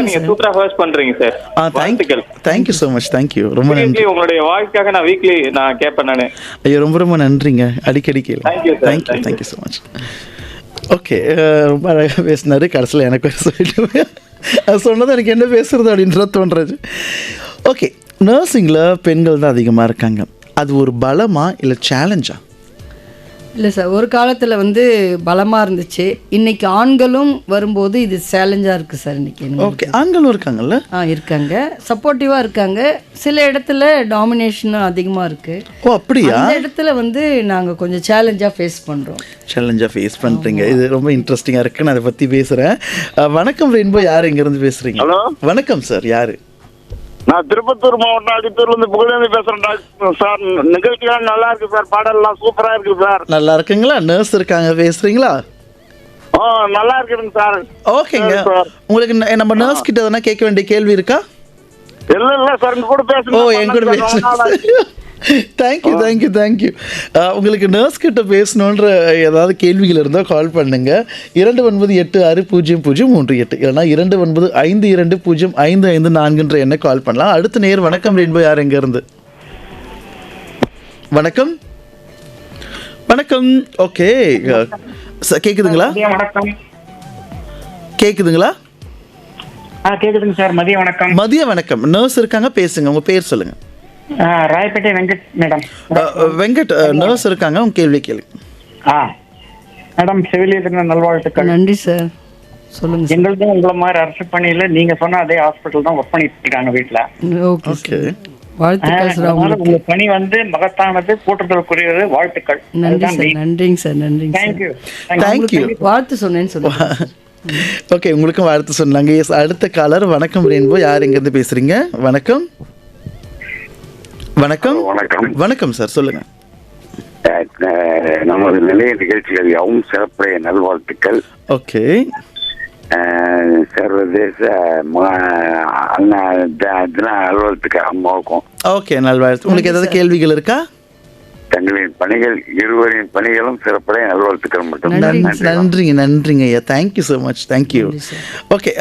நீங்க சூப்பரா ஹோஸ்ட் பண்றீங்க sir. Thank you so much. Thank you, ரொம்ப நன்றி. உங்களுடைய வாய்ஸ்க்காக நான் வீக்லி நான் கேட்பேன் நானு. ஐயோ ரொம்ப நன்றிங்க. அடிக்கடி தேங்க்யூ ஸோ மச். ஓகே, ரொம்ப அழகாக பேசினாரு. கடைசியில் எனக்கு சொல்லிட்டு அது சொன்னது எனக்கு என்ன பேசுறது அப்படின்றத தோன்றது. ஓகே, நர்சிங்கில் பெண்கள் தான் அதிகமாக இருக்காங்க. அது ஒரு பலமா இல்லை சேலஞ்சா? இல்லை சார், ஒரு காலத்தில் வந்து பலமாக இருந்துச்சு. இன்னைக்கு ஆண்களும் வரும்போது இது சேலஞ்சாக இருக்குது சார் இன்னைக்கு. ஓகே, ஆண்களும் இருக்காங்கல்ல? இருக்காங்க, சப்போர்ட்டிவாக இருக்காங்க. சில இடத்துல டாமினேஷனும் அதிகமாக இருக்குது. ஓ அப்படியா? அந்த இடத்துல வந்து நாங்கள் கொஞ்சம் சேலஞ்சாக ஃபேஸ் பண்ணுறோம். சேலஞ்சாக ஃபேஸ் பண்ணுறீங்க, இது ரொம்ப இன்ட்ரெஸ்டிங்காக இருக்குது. நான் அதை பற்றி பேசுகிறேன். வணக்கம் ரெயின்போ, யார் எங்கேருந்து பேசுகிறீங்க? ஹலோ, வணக்கம் சார், யார்? நான் திருப்பத்தூர் மாவட்டம் அடித்தூர்லேருந்து புகழேந்தி பேசுகிறேன் சார். நிகழ்ச்சிகள் நல்லா இருக்கு சார், பாடல்லாம் சூப்பராக இருக்கு சார். நல்லா இருக்குங்களா? நர்ஸ் இருக்காங்க, பேசுகிறீங்களா? நல்லா இருக்குதுங்க சார். ஓகேங்க, உங்களுக்கு நம்ம நர்ஸ் கிட்ட எதனா கேட்க வேண்டிய கேள்வி இருக்கா? இல்லை சார், எங்க கூட பேசுங்க. ஓ, என் கூட பேசுங்க. தேங்க்யூ. உங்களுக்கு நர்ஸ் கிட்ட பேசணுன்ற ஏதாவது கேள்விகள் இருந்தால் கால் பண்ணுங்க. 29860038 இல்லைனா 2952055554 என்ன கால் பண்ணலாம். அடுத்த நேர் வணக்கம் ரெயின்போ, யார் எங்க இருந்து? வணக்கம். ஓகே, கேக்குதுங்களா? கேக்குதுங்களா? கேக்குதுங்க சார். மதிய வணக்கம். நர்ஸ் இருக்காங்க, பேசுங்க. உங்க பேர் சொல்லுங்க. ராயப்பேட்டை வெங்கட் மேடம். வெங்கட் நர்ஸ் இருக்காங்க, உங்க கேள்வி கேளுங்க. மேடம், செவிலியர் தின நல்வாழ்த்துக்கள். நன்றி சார், சொல்லுங்க. எங்களுக்கும் உங்களை மாதிரி அரசு பணியில நீங்க சொன்ன அதே ஹாஸ்பிட்டல் தான் ஒர்க் பண்ணிட்டு இருக்காங்க வீட்டுல. ஓகே, வாழ்த்துக்கள் சார். உங்க பணி வந்து மகத்தானது, போற்றுதலுக்குரியது. வாழ்த்துக்கள். நன்றிங்க சார். தேங்க்யூ. வாழ்த்து சொன்னேன்னு சொல்லுங்க. ஓகே, உங்களுக்கும் வாழ்த்து சொன்னாங்க. எஸ், அடுத்த காலர். வணக்கம் ரெயின்போ, யார் எங்க இருந்து பேசுறீங்க? வணக்கம் சார், சொல்லுங்க. நமது நிலைய நிகழ்ச்சிகள் யாவும் சிறப்புடைய நல்வாழ்த்துக்கள். ஓகே, சர்வதேச அண்ணா தின நல்வாழ்த்துக்கள் அம்மாவுக்கும். ஓகே, நல்வாழ்த்து. உங்களுக்கு ஏதாவது கேள்விகள் இருக்கா? தங்களின் பணிகள், இருவரின் பணிகளும் சிறப்புடைய நல்வாழ்த்துக்கள் மட்டும். நன்றிங்க ஐயா. Thank you so much. Thank you. Okay,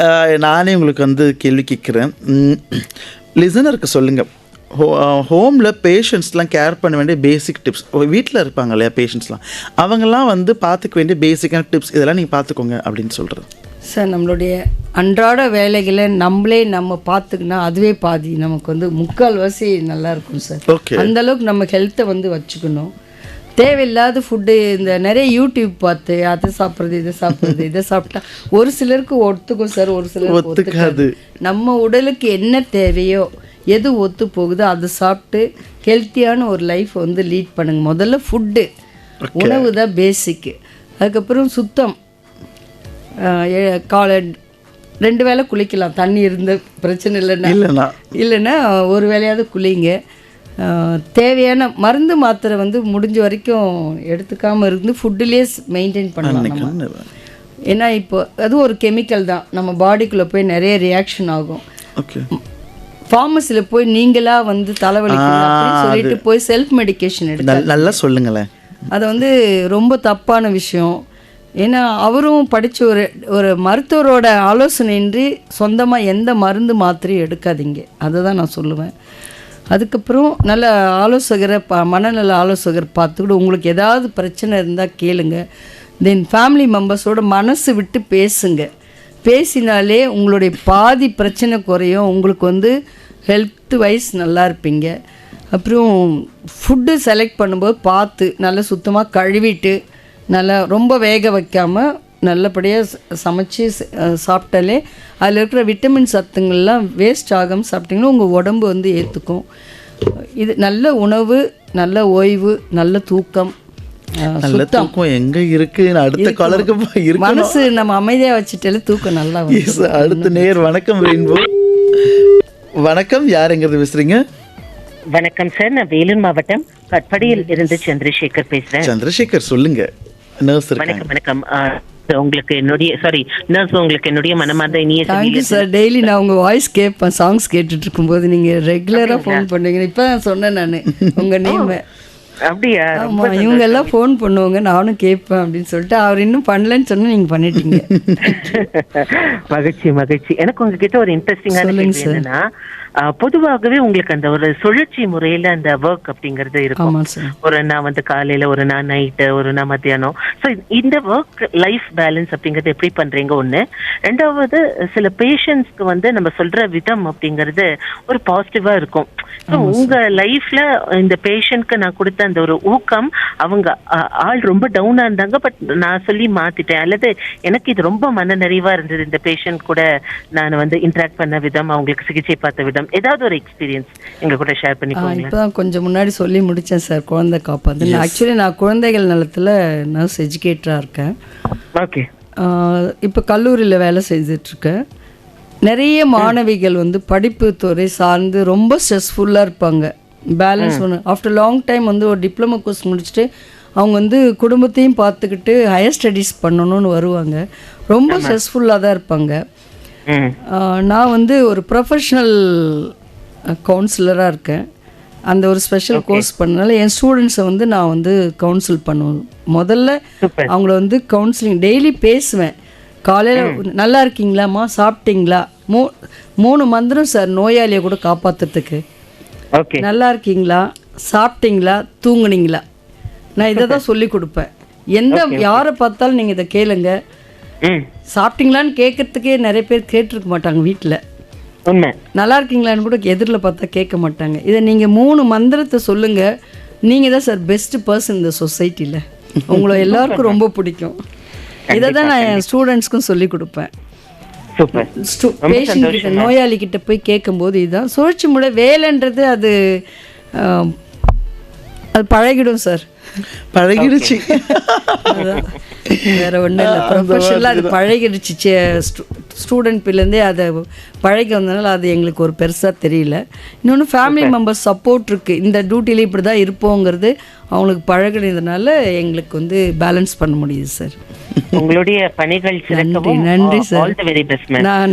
நானே உங்களுக்கு வந்து கேள்வி கேட்குறேன். லிசனருக்கு சொல்லுங்க, ஹோமில் பேஷண்ட்ஸ்லாம் கேர் பண்ண வேண்டிய பேசிக் டிப்ஸ். வீட்டில் இருப்பாங்க இல்லையா பேஷண்ட்ஸ்லாம், அவங்கெல்லாம் வந்து பார்த்துக்க வேண்டிய பேசிக்கான டிப்ஸ், இதெல்லாம் நீங்கள் பார்த்துக்கோங்க அப்படின்னு சொல்கிறது. சார், நம்மளுடைய அன்றாட வேலைகளை நம்ம பார்த்துக்கினா அதுவே பாதி நமக்கு வந்து முக்கால்வாசி நல்லா இருக்கும் சார். ஓகே, அந்தளவுக்கு நம்ம ஹெல்த்தை வந்து வச்சுக்கணும். தேவையில்லாத ஃபுட்டு, இந்த நிறைய யூடியூப் பார்த்து அதை சாப்பிட்றது, இதை சாப்பிட்டா ஒரு சிலருக்கு ஒத்துக்கும் சார், ஒரு சிலருக்கு ஒத்துக்காது. நம்ம உடலுக்கு என்ன தேவையோ, எது ஒத்து போகுதோ அதை சாப்பிட்டு ஹெல்த்தியான ஒரு லைஃப் வந்து லீட் பண்ணுங்க. முதல்ல ஃபுட்டு, உணவு தான் பேசிக்கு. அதுக்கப்புறம் சுத்தம். காலை 2 வேளை குளிக்கலாம், தண்ணி இருந்த பிரச்சனை இல்லைன்னா ஒரு வேளையாவது குளிங்க. தேவையான மருந்து மாத்திரை வந்து முடிஞ்ச வரைக்கும் எடுத்துக்காமல் இருந்து ஃபுட்டுலேயே மெயின்டைன் பண்ணலாம். ஏன்னா இப்போ அதுவும் ஒரு கெமிக்கல் தான், நம்ம பாடிக்குள்ளே போய் நிறைய ரியாக்ஷன் ஆகும். ஓகே, ஃபார்மசியில் போய் நீங்களா வந்து தலைவலிக்கணும் சொல்லிட்டு போய் செல்ஃப் மெடிக்கேஷன் எடுத்து நல்லா சொல்லுங்களேன். அது வந்து ரொம்ப தப்பான விஷயம். ஏன்னா அவரும் படித்த ஒரு மருத்துவரோட ஆலோசனையின்றி சொந்தமாக எந்த மருந்து மாத்திரையும் எடுக்காதீங்க, அதை தான் நான் சொல்லுவேன். அதுக்கப்புறம் நல்ல ஆலோசகரை மனநல ஆலோசகர் பார்த்துக்கிட்டு உங்களுக்கு ஏதாவது பிரச்சனை இருந்தால் கேளுங்க. தென் ஃபேமிலி மெம்பர்ஸோட மனசு விட்டு பேசுங்க. பேசினாலே உங்களுடைய பாதி பிரச்சனை குறையும். உங்களுக்கு வந்து ஹெல்த் வைஸ் நல்லா இருப்பீங்க. அப்புறம் ஃபுட்டு செலக்ட் பண்ணும்போது பார்த்து நல்லா சுத்தமாக கழுவிட்டு, நல்லா ரொம்ப வேக வைக்காமல் நல்லபடியாக சமைச்சு சாப்பிட்டாலே அதில் இருக்கிற விட்டமின் சத்துங்கள்லாம் வேஸ்ட் ஆகாமல் சாப்பிட்டிங்கன்னா உங்கள் உடம்பு வந்து ஏற்றுக்கும். இது நல்ல உணவு, நல்ல ஓய்வு, நல்ல தூக்கம். நல்ல தூக்கம் எங்க இருக்கு? அடுத்த காலருக்கு மனசு நம்ம அமைதியா வச்சுட்டாலே தூக்கம் நல்லா வரும். அடுத்த நேர். வணக்கம் ரெயின்போ. வணக்கம், யார் எங்கிறது பேசுறீங்க? வணக்கம் சார், நான் வேலூர் மாவட்டம் கட்படியில் இருந்து சந்திரசேகர் பேசுறேன். சந்திரசேகர், சொல்லுங்க. நர்ஸ் இருக்காங்க. வணக்கம். உங்களுக்கு என்னுடைய மனமார்ந்த இனிய சார். டெய்லி நான் உங்க வாய்ஸ் கேட்பேன், சாங்ஸ் கேட்டுட்டு இருக்கும்போது. நீங்க ரெகுலரா ஃபோன் பண்ணுவீங்க. இப்பதான் சொன்னேன் நான் உங்க நேம். அப்படியா? ஆமா, இவங்க எல்லாம் ஃபோன் பண்ணுவாங்க, நானும் கேட்பேன் அப்படின்னு சொல்லிட்டு அவர் இன்னும் பண்ணலன்னு சொன்னா நீங்க பண்ணிட்டீங்க. மகிழ்ச்சி மகிழ்ச்சி. எனக்கு உங்ககிட்ட ஒரு இன்ட்ரெஸ்டிங்கான கேள்வி என்னன்னா, பொதுவாகவே உங்களுக்கு அந்த ஒரு சுழற்சி முறையில அந்த ஒர்க் அப்படிங்கறது இருக்கும். ஒரு நான் வந்து காலையில, ஒரு நான் நைட்டு, ஒரு நான் மத்தியானம். ஸோ இந்த ஒர்க் லைஃப் பேலன்ஸ் அப்படிங்கறது எப்படி பண்றீங்க ஒண்ணு. ரெண்டாவது, சில பேஷண்ட்ஸ்க்கு வந்து நம்ம சொல்ற விதம் அப்படிங்கறது ஒரு பாசிட்டிவா இருக்கும். ஸோ உங்க லைஃப்ல இந்த பேஷண்ட்க்கு நான் கொடுத்த அந்த ஒரு ஊக்கம், அவங்க ஆள் ரொம்ப டவுனா இருந்தாங்க, பட் நான் சொல்லி மாத்திட்டேன், அல்லது எனக்கு இது ரொம்ப மன நிறைவா இருந்தது இந்த பேஷண்ட் கூட நான் வந்து இன்டராக்ட் பண்ண விதம், அவங்களுக்கு சிகிச்சை பார்த்த விதம், ஏதாவது ஒரு எக்ஸ்பீரியன்ஸ் எங்க கூட ஷேர் பண்ணிக்கோங்க. இப்பதான் கொஞ்சம் முன்னாடி சொல்லி முடிச்சேன் சார், குழந்தை காப்பாத்து. ஆக்சுவலி நான் குழந்தைகள் நலத்துல நர்ஸ் எஜுகேட்டரா இருக்கேன். ஓகே. இப்போ கல்லூரியில் வேலை செய்துட்ருக்கேன். நிறைய மாணவிகள் வந்து படிப்பு துறை சார்ந்து ரொம்ப ஸ்ட்ரெஸ்ஃபுல்லாக இருப்பாங்க. பேலன்ஸ் பண்ண ஆஃப்டர் லாங் டைம் வந்து ஒரு டிப்ளமோ கோர்ஸ் முடிச்சுட்டு அவங்க வந்து குடும்பத்தையும் பார்த்துக்கிட்டு ஹையர் ஸ்டடீஸ் பண்ணணும்னு வருவாங்க. ரொம்ப ஸ்ட்ரெஸ்ஃபுல்லாக தான் இருப்பாங்க. நான் வந்து ஒரு ப்ரொஃபஷ்னல் கவுன்சிலராக இருக்கேன். அந்த ஒரு ஸ்பெஷல் கோர்ஸ் பண்ணனால என் ஸ்டூடெண்ட்ஸை வந்து நான் வந்து கவுன்சில் பண்ணுவேன். முதல்ல அவங்கள வந்து கவுன்சிலிங் டெய்லி பேசுவேன். காலையில் நல்லா இருக்கீங்களாம்மா, சாப்பிட்டீங்களா, 3 மந்திரம் சார் நோயாளியை கூட காப்பாற்றுறதுக்கு. நல்லா இருக்கீங்களா, சாப்பிட்டீங்களா, தூங்குனீங்களா, நான் இதை தான் சொல்லி கொடுப்பேன். யாரை பார்த்தாலும் நீங்கள் இதை கேளுங்க. சாப்பிட்டீங்களான்னு கேட்கறதுக்கே நிறைய பேர் கேட்டிருக்க மாட்டாங்க வீட்டில். நல்லா இருக்கீங்களான்னு கூட எதிரில் பார்த்தா கேட்க மாட்டாங்க. இதை நீங்கள் 3 மந்திரத்தை சொல்லுங்கள், நீங்கள் தான் சார் பெஸ்ட் பர்சன் இந்த சொசைட்டியில். உங்களை எல்லாருக்கும் ரொம்ப பிடிக்கும். இதை தான் நான் என் ஸ்டூடெண்ட்ஸ்க்கும் சொல்லி கொடுப்பேன். பேஷண்ட் கிட்ட, நோயாளி கிட்ட போய் கேட்கும்போது இதுதான் சுழற்சி முறை வேலைன்றது. அது பழகிடும் சார், பழகிடுச்சு. வேற ஒன்றும் இல்லை, ப்ரொஃபஷனலாக அது பழகிடுச்சு. ஸ்டூடெண்ட் பிள்ளைந்தே அதை பழகி வந்தனால அது எங்களுக்கு ஒரு பெருசாக தெரியல. இன்னொன்று ஃபேமிலி மெம்பர்ஸ் சப்போர்ட் இருக்குது. இந்த டியூட்டியில் இப்படி தான் இருப்போங்கிறது அவங்களுக்கு பழகினதுனால எங்களுக்கு வந்து பேலன்ஸ் பண்ண முடியுது சார். உங்களுடைய பணிகள் நன்றி சார்.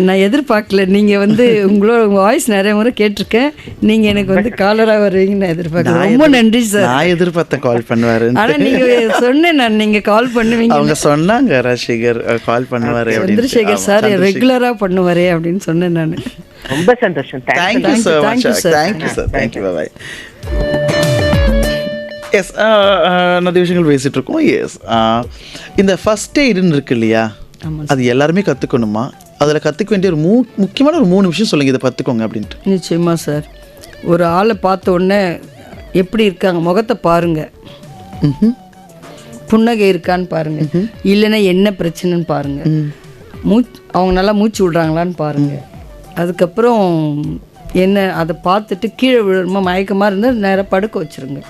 நான் எதிர்பார்க்கல, நீங்கள் வந்து உங்களோட வாய்ஸ் நிறைய முறை கேட்டிருக்கேன். நீங்கள் எனக்கு வந்து காலராக வருவீங்கன்னு நான் எதிர்பார்க்கல. ரொம்ப நன்றி சார். நான் எதிர்பார்த்தேன் கால் பண்ணுவாரு. ஆனால் நீங்கள் சொன்னேன், நான் நீங்கள் கால் பண்ணுவீங்க. அவங்க சொன்னாங்க ராஜசேகர் கால் பண்ணுவாரு, சந்திரசேகர் சார் ரெகுலராக பண்ணுவாரே அப்படின்னு சொன்னேன் நான். ரொம்ப சந்தோஷம். Thank you so much. Thank you sir. Thank you. Bye. Yes, நிறைய விஷயங்கள் பேசிகிட்டு இருக்கோம். எஸ், இந்த ஃபஸ்ட் எய்டுன்னு இருக்கு இல்லையா, அது எல்லாருமே கற்றுக்கணுமா? அதில் கற்றுக்க வேண்டிய ஒரு முக்கியமான ஒரு 3 விஷயம் சொல்லுங்கள், இதை கற்றுக்கோங்க அப்படின்ட்டு. நிச்சயமாக சார். ஒரு ஆளை பார்த்த உடனே எப்படி இருக்காங்க, முகத்தை பாருங்கள், புன்னகை இருக்கான்னு பாருங்கள், இல்லைன்னா என்ன பிரச்சனைன்னு பாருங்கள், அவங்க நல்லா மூச்சு விடுறாங்களான்னு பாருங்கள். அதுக்கப்புறம் என்ன அதை பார்த்துட்டு கீழே விழுமா மயக்கமாக இருந்தால் நேராக படுக்க வச்சுருங்க.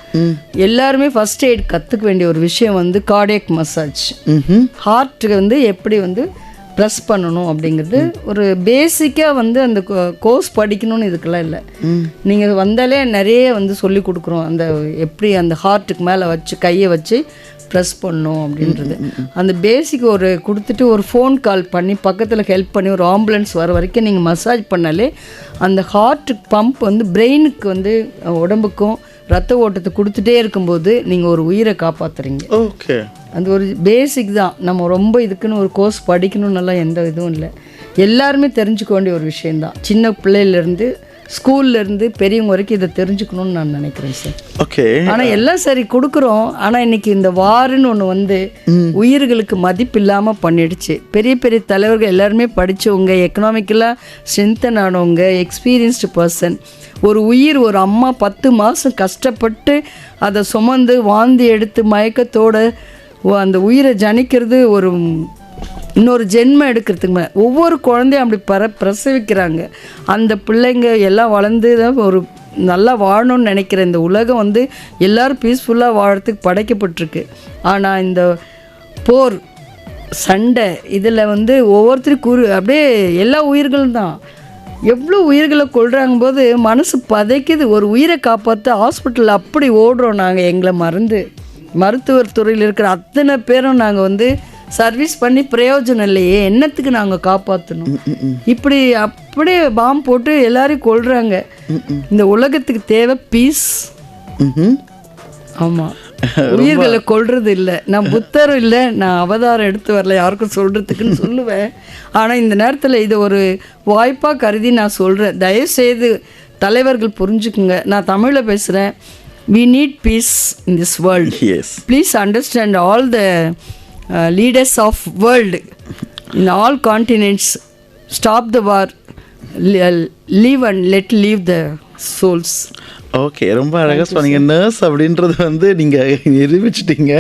எல்லாருமே ஃபஸ்ட் எய்ட் கற்றுக்க வேண்டிய ஒரு விஷயம் வந்து கார்டியக் மசாஜ். ஹார்ட்டுக்கு வந்து எப்படி வந்து ப்ரெஸ் பண்ணணும் அப்படிங்கிறது ஒரு பேசிக்காக வந்து அந்த கோர்ஸ் படிக்கணும்னு இதுக்கெல்லாம் இல்லை. நீங்கள் வந்தாலே நிறைய வந்து சொல்லி கொடுக்குறோம். அந்த எப்படி அந்த ஹார்ட்டுக்கு மேலே வச்சு கையை வச்சு ப்ரெஸ் பண்ணணும் அப்படின்றது. அந்த பேசிக் ஒரு கொடுத்துட்டு ஒரு ஃபோன் கால் பண்ணி பக்கத்தில் ஹெல்ப் பண்ணி ஒரு ஆம்புலன்ஸ் வர வரைக்கும் நீங்கள் மசாஜ் பண்ணாலே அந்த ஹார்ட்டுக்கு பம்ப் வந்து பிரெயினுக்கு வந்து உடம்புக்கும் ரத்த ஓட்டத்தை கொடுத்துட்டே இருக்கும்போது நீங்கள் ஒரு உயிரை காப்பாற்றுறீங்க. ஓகே, அது ஒரு பேசிக் தான். நம்ம ரொம்ப இதுக்குன்னு ஒரு கோர்ஸ் படிக்கணும்னெல்லாம் எந்த இதுவும் இல்லை. எல்லாருமே தெரிஞ்சுக்க வேண்டிய ஒரு விஷயந்தான். சின்ன பிள்ளையிலேருந்து ஸ்கூல்லேருந்து பெரியவங்க வரைக்கும் இதை தெரிஞ்சுக்கணும்னு நான் நினைக்கிறேன் சார். ஓகே, ஆனால் எல்லாம் சரி கொடுக்குறோம். ஆனால் இன்னைக்கு இந்த வாருன்னு ஒன்று வந்து உயிர்களுக்கு மதிப்பு இல்லாமல் பண்ணிடுச்சு. பெரிய பெரிய தலைவர்கள் எல்லாருமே படித்தவங்க, எக்கனாமிக்கலாக ஸ்ட்ரென்தன் ஆனவங்க, எக்ஸ்பீரியன்ஸ்டு பர்சன். ஒரு உயிர், ஒரு அம்மா 10 மாதம் கஷ்டப்பட்டு அதை சுமந்து வாந்தி எடுத்து மயக்கத்தோடு அந்த உயிரை ஜனிக்கிறது, ஒரு இன்னொரு ஜென்மம் எடுக்கிறதுக்கு மேலே ஒவ்வொரு குழந்தையும் அப்படி பிரசவிக்கிறாங்க. அந்த பிள்ளைங்க எல்லாம் வளர்ந்து தான் ஒரு நல்லா வாழணும்னு நினைக்கிற இந்த உலகம் வந்து எல்லோரும் பீஸ்ஃபுல்லாக வாழறதுக்கு படைக்கப்பட்டிருக்கு. ஆனால் இந்த போர், சண்டை, இதில் வந்து ஒவ்வொருத்தரும் அப்படியே எல்லா உயிர்களும் தான் எவ்வளோ உயிர்களை கொள்றாங்க போது மனசு பதைக்குது. ஒரு உயிரை காப்பாற்ற ஹாஸ்பிட்டலில் அப்படி ஓடுறோம் நாங்கள். எங்களை மருத்துவர் துறையில் இருக்கிற அத்தனை பேரும் நாங்கள் வந்து சர்வீஸ் பண்ணி பிரயோஜனம் இல்லையே, என்னத்துக்கு நாங்கள் காப்பாற்றணும்? இப்படி அப்படியே பாம்பு போட்டு எல்லாரையும் கொள்றாங்க. இந்த உலகத்துக்கு தேவை பீஸ், ஆமாம், உயிர்களை கொல்றது இல்லை. நான் புத்தரும் இல்லை, நான் அவதாரம் எடுத்து வரல யாருக்கும் சொல்கிறதுக்குன்னு சொல்லுவேன். ஆனால் இந்த நேரத்தில் இதை ஒரு வாய்ப்பாக கருதி நான் சொல்கிறேன். தயவுசெய்து தலைவர்கள் புரிஞ்சுக்குங்க. நான் தமிழில் பேசுகிறேன். We need peace in this world. Yes. Please understand all the leaders of world in all continents. Stop the war. Live and let live the souls. Okay, ரொம்ப அழகாக சொன்னீங்க. நர்ஸ் அப்படின்றது வந்து நீங்கள் நிரூபிச்சிட்டீங்க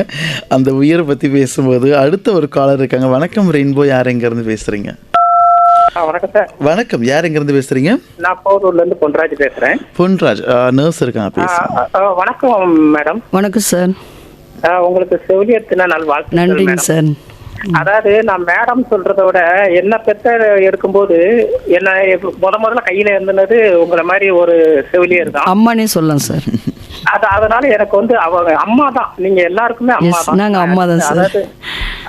அந்த உயிரை பற்றி பேசும்போது. அடுத்த ஒரு காலர் இருக்காங்க. வணக்கம் ரெயின்போ, யார் எங்கேருந்து பேசுகிறீங்க? வணக்கம் சார். வணக்கம், யார் எங்கேருந்து பேசுகிறீங்க? நான் போரூர்ல இருந்து பொன்ராஜ் பேசுறேன். பொன்ராஜ், நர்ஸ் இருக்காங்க, பேசுகிறேன். வணக்கம் மேடம். வணக்கம் சார். உங்களுக்கு செவிலியர் தின நல்வாழ்த்துக்கள். நன்றிங்க சார். அதாவது நான் மேடம் சொல்றத விட என்ன பெத்த எடுக்கும்போது என்ன முதல்ல கையில இருந்தது உங்களை மாதிரி ஒரு செவிலியர் தான். அம்மானே சொல்லலாம் சார். அதனால எனக்கு வந்து அவங்க அம்மா தான். நீங்க எல்லாருக்குமே அம்மா தான். நாங்க அம்மா தான் சார்.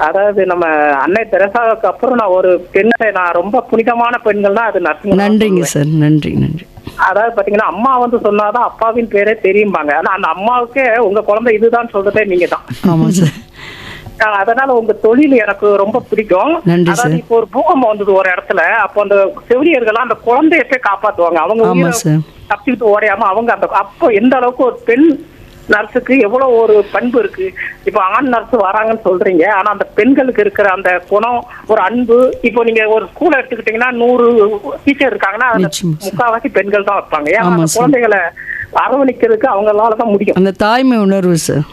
அதாவது நம்ம அன்னை தெரசாவுக்கு அப்புறம் நான் ஒரு பெண்ணை நான் ரொம்ப புனிதமான பெண்கள் தான் அது நர்சிங். நன்றிங்க சார். நன்றி நன்றி. அதாவது பாத்தீங்கன்னா அம்மா வந்து சொன்னாதான் அப்பாவின் பேரே தெரியும்பாங்க. ஆனா அந்த அம்மாவுக்கே உங்க குழந்தை இதுதான் சொல்றதே நீங்க தான். ஆமா சார். அதனால உங்க தொழில் எனக்கு ரொம்ப பிடிக்கும். அதாவது இப்போ ஒரு பூகம்பம் வந்தது ஒரு இடத்துல, அப்போ அந்த செவிலியர்கள் அந்த குழந்தைய போய் காப்பாத்துவாங்க. அவங்க தப்பிச்சுட்டு ஓடையாம அவங்க அந்த அப்போ எந்த அளவுக்கு ஒரு பெண் நர்ஸுக்கு எவ்வளவு ஒரு பண்பு இருக்கு. இப்ப ஆண் நர்ஸ் வராங்கன்னு சொல்றீங்க, ஆனா அந்த பெண்களுக்கு இருக்கிற அந்த குணம், ஒரு அன்பு. இப்போ நீங்க ஒரு ஸ்கூல எடுத்துக்கிட்டீங்கன்னா 100 டீச்சர் இருக்காங்கன்னா முக்காவாசி பெண்கள் தான் வைப்பாங்க. ஏன்னா அந்த குழந்தைகளை அரவணைக்கிறதுக்கு அவங்களாலதான் முடியும். அந்த தாய்மை உணர்வு சார்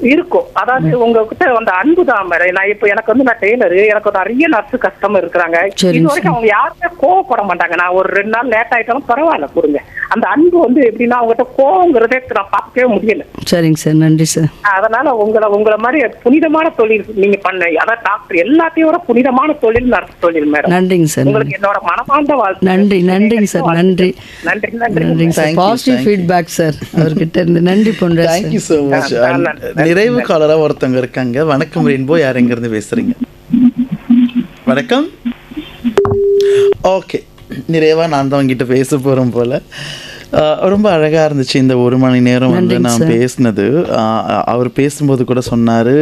இருக்கும். அதாவது உங்ககிட்ட அந்த அன்பு தான் மேடம். நான் இப்ப எனக்கு வந்து நான் டெய்லரு, எனக்கு நிறைய நர்ஸ் கஸ்டமர் இருக்கிறாங்க. இது வரைக்கும் அவங்க யாருமே கோவப்பட மாட்டாங்க. நான் ஒரு 2 நாள் லேட் ஆயிட்டாலும் பரவாயில்ல கொடுங்க. அந்த அன்பு வந்து எப்படின்னா அவங்ககிட்ட கோவங்கிறதே நான் பார்க்கவே முடியல. சரிங்க சார். நன்றி சார். அதனால உங்களை மாதிரி புனிதமான தொழில் நீங்க பண்ண, அதாவது டாக்டர் எல்லாத்தையும் புனிதமான தொழில் நர்ஸ் தொழில் மேடம். நன்றிங்க சார். உங்களுக்கு என்னோட மனமார்ந்த வாழ்த்து. நன்றி. நன்றிங்க சார். நன்றி நன்றி நன்றிங்க சார். பாசிட்டிவ் ஃபீட்பேக் சார் அவர்கிட்ட இருந்து. நன்றி Ponraj. Thank you so much. நிறைவு காலரா ஒருத்தவங்க இருக்காங்க. வணக்கம் ரெயின்போ, யார் எங்க இருந்து பேசுறீங்க? வணக்கம். ஓகே, நிறைவா நான் தான் உங்ககிட்ட பேச போறேன் போல. ரொம்ப அழகாக இருந்துச்சு இந்த 1 மணி நேரம் வந்து நான் பேசினது. அவர் பேசும்போது கூட சொன்னார்,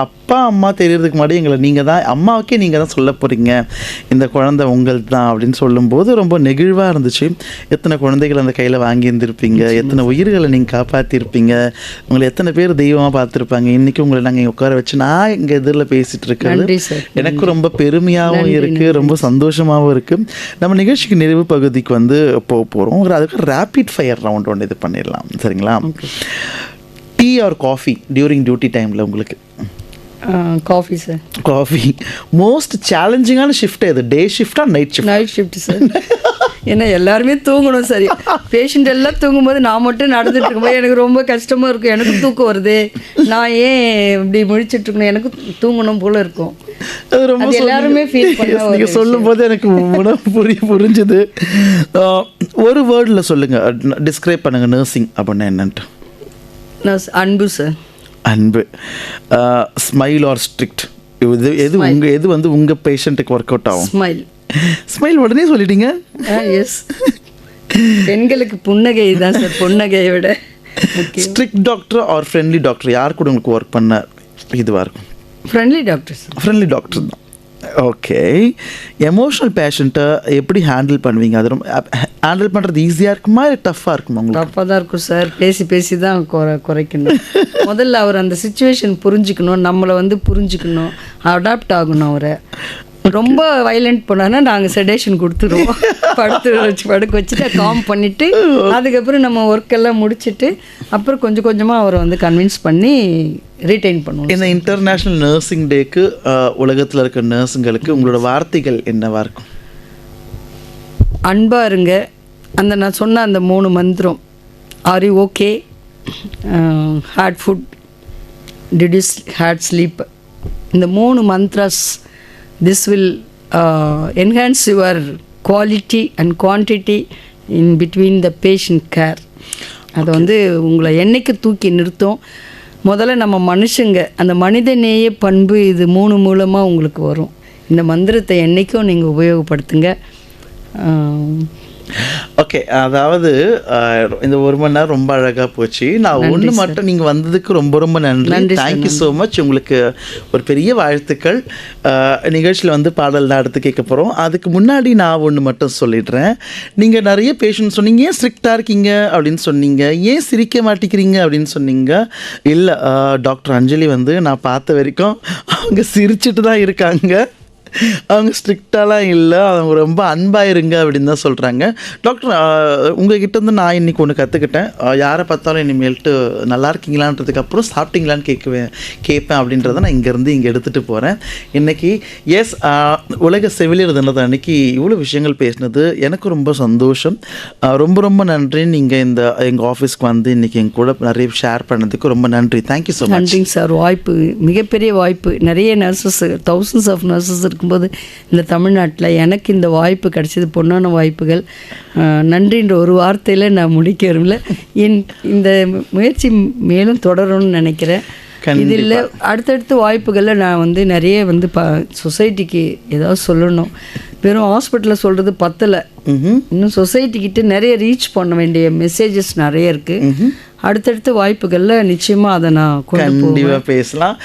அப்பா அம்மா தெரியறதுக்கு முன்னாடி எங்களை நீங்கள் தான், அம்மாவுக்கே நீங்கள் தான் சொல்ல போகிறீங்க, இந்த குழந்தை உங்களுக்கு தான் அப்படின்னு சொல்லும்போது ரொம்ப நெகிழ்வாக இருந்துச்சு. எத்தனை குழந்தைகள் அந்த கையில் வாங்கியிருந்திருப்பீங்க, எத்தனை உயிர்களை நீங்கள் காப்பாற்றிருப்பீங்க, உங்களை எத்தனை பேர் தெய்வமாக பார்த்துருப்பாங்க. இன்றைக்கி உங்களை நாங்கள் இங்கே உட்கார வச்சு நான் இங்கே எதிரில் பேசிகிட்டு இருக்கிறது எனக்கு ரொம்ப பெருமையாகவும் இருக்குது, ரொம்ப சந்தோஷமாகவும் இருக்குது. நம்ம நிகழ்ச்சிக்கு நிறைவு பகுதிக்கு வந்து போக போகிறோம். அதுக்கு ரேபிட் ஃபயர் ரவுண்ட் ஒன்று இது பண்ணிடலாம், சரிங்களா? Tea or coffee during duty டைமில் உங்களுக்கு? Coffee sir. காஃபி. மோஸ்ட் சேலஞ்சிங்கான ஷிஃப்ட் எது, டே ஷிஃப்டா night shift? Night shift sir. ஏன்னா எல்லாருமே தூங்கணும். சரி, பேஷண்ட் எல்லாம் தூங்கும்போது நான் மட்டும் நடந்துட்டு இருக்கும்போது எனக்கு ரொம்ப கஷ்டமாக இருக்கும். எனக்கு தூக்கம் வருது, நான் ஏன் இப்படி முழிச்சிட்டு இருக்கணும், எனக்கு தூங்கணும் போல இருக்கும். அது ரொம்ப எல்லாருமே ஃபீல் பண்ண. நீங்கள் சொல்லும் போது எனக்கு புரிஞ்சுது. ஒரு வேர்டில் சொல்லுங்க, டிஸ்கிரைப் பண்ணுங்க நர்சிங் அப்படின்னா என்னன்ட்டு. அன்பு சார். அன்பு. ஸ்மைல் ஆர் ஸ்ட்ரிக்ட், எது வந்து உங்க பேஷண்ட்டுக்கு ஒர்க் அவுட் ஆகும்? ஸ்மைல். ஸ்மைல் உடனே சொல்லிட்டீங்க. எஸ், பெண்களுக்கு புன்னகை தான் சார் புன்னகையை விட. Strict doctor or friendly doctor, யார் கூட உங்களுக்கு ஒர்க் பண்ண இதுவாக இருக்கும்? Friendly doctor. ஃப்ரெண்ட்லி டாக்டர் தான். ஓகே. எமோஷனல் பேஷண்ட்டை எப்படி ஹேண்டில் பண்ணுவீங்க? அது ரொம்ப ஹேண்டில் பண்ணுறது ஈஸியாக இருக்குமா இல்லை டஃப்பாக இருக்குமா உங்களுக்கு? டஃப்பாக தான் இருக்கும் சார். பேசி தான் குறைக்கணும். முதல்ல அவர் அந்த சிச்சுவேஷன் புரிஞ்சுக்கணும், நம்மளை வந்து புரிஞ்சுக்கணும், அடாப்ட் ஆகணும். அவரை ரொம்ப வைலண்ட் பண்ணான்னா நாங்கள் செடேஷன் கொடுத்துருவோம். படுக்க வச்சுட்டு காம் பண்ணிவிட்டு அதுக்கப்புறம் நம்ம ஒர்க்கெல்லாம் முடிச்சுட்டு அப்புறம் கொஞ்சமாக அவரை வந்து கன்வின்ஸ் பண்ணி ரீட்டைன் பண்ணுவோம். இந்த இன்டர்நேஷ்னல் நர்சிங் டேக்கு உலகத்தில் இருக்க நர்ஸுங்களுக்கு உங்களோட வார்த்தைகள் என்னவா இருக்கும்? அன்பாக இருங்க. அந்த நான் சொன்ன அந்த 3 மந்திரம், are you okay, had food, did you had sleep, இந்த 3 mantras, this will enhance your quality and quantity in between the patient care. அது வந்து உங்களை என்னைக்கு தூக்கி நிறுத்தும். முதல்ல நம்ம மனுஷங்க அந்த மனிதநேய பண்பு இது 3 மூலமாக உங்களுக்கு வரும். இந்த மந்திரத்தை என்றைக்கும் நீங்கள் உபயோகப்படுத்துங்க. ஓகே, அதாவது இந்த 1 மணி நேரம் ரொம்ப அழகாக போச்சு. நான் ஒன்று மட்டும், நீங்கள் வந்ததுக்கு ரொம்ப ரொம்ப நன்றி. Thank you so much. உங்களுக்கு ஒரு பெரிய வாழ்த்துக்கள். நிகழ்ச்சியில் வந்து பாடல்லாம் அடுத்து கேட்க போகிறோம். அதுக்கு முன்னாடி நான் ஒன்று மட்டும் சொல்லிடுறேன். நீங்கள் நிறைய பேஷண்ட் சொன்னீங்க, ஏன் ஸ்ட்ரிக்டாக இருக்கீங்க அப்படின்னு சொன்னீங்க, ஏன் சிரிக்க மாட்டேங்கிறீங்க அப்படின்னு சொன்னீங்க. இல்லை, டாக்டர் அஞ்சலி வந்து நான் பார்த்த வரைக்கும் அவங்க சிரிச்சிட்டு தான் இருக்காங்க. அவங்க ஸ்ட்ரிக்டாலாம் இல்லை, அவங்க ரொம்ப அன்பாக இருங்க அப்படின்னு தான் சொல்கிறாங்க. டாக்டர், உங்ககிட்ட இருந்து நான் இன்றைக்கி ஒன்று கற்றுக்கிட்டேன். யாரை பார்த்தாலும் இனிமேல்ட்டு நல்லா இருக்கீங்களான்றதுக்கு அப்புறம் சாப்பிட்டீங்களான்னு கேட்பேன் அப்படின்றத நான் இங்கேருந்து இங்கே எடுத்துகிட்டு போகிறேன். இன்றைக்கி உலக செவிலியர் தினத்தை அன்றைக்கி இவ்வளோ விஷயங்கள் பேசினது எனக்கு ரொம்ப சந்தோஷம். ரொம்ப ரொம்ப நன்றி. நீங்கள் எங்கள் ஆஃபீஸ்க்கு வந்து இன்றைக்கி எங்கள் கூட நிறைய ஷேர் பண்ணதுக்கு ரொம்ப நன்றி. Thank you so much. நன்றிங்க சார். வாய்ப்பு, மிகப்பெரிய வாய்ப்பு. நிறைய நர்சஸ், தௌசண்ட்ஸ் ஆஃப் நர்சஸ் இருக்கும்போது இந்த தமிழ்நாட்டில் எனக்கு இந்த வாய்ப்பு கிடைச்சது பொன்னான வாய்ப்புகள். நன்றின்ற ஒரு வார்த்தையில் நான் முடிக்கிறோம்ல. இந்த முயற்சி மேலும் தொடரும்னு நினைக்கிறேன். இதில் அடுத்தடுத்த வாய்ப்புகளில் நான் வந்து நிறைய வந்து சொசைட்டிக்கு ஏதாவது சொல்லணும். வெறும் ஹாஸ்பிட்டலில் சொல்கிறது பத்தலை, இன்னும் சொசைட்டிக்கிட்ட நிறைய ரீச் பண்ண வேண்டிய மெசேஜஸ் நிறைய இருக்குது. அடுத்தடுத்த வாய்ப்புகளில் நிச்சயமாக அதை நான் கொண்டு போவேன். பேசலாம்.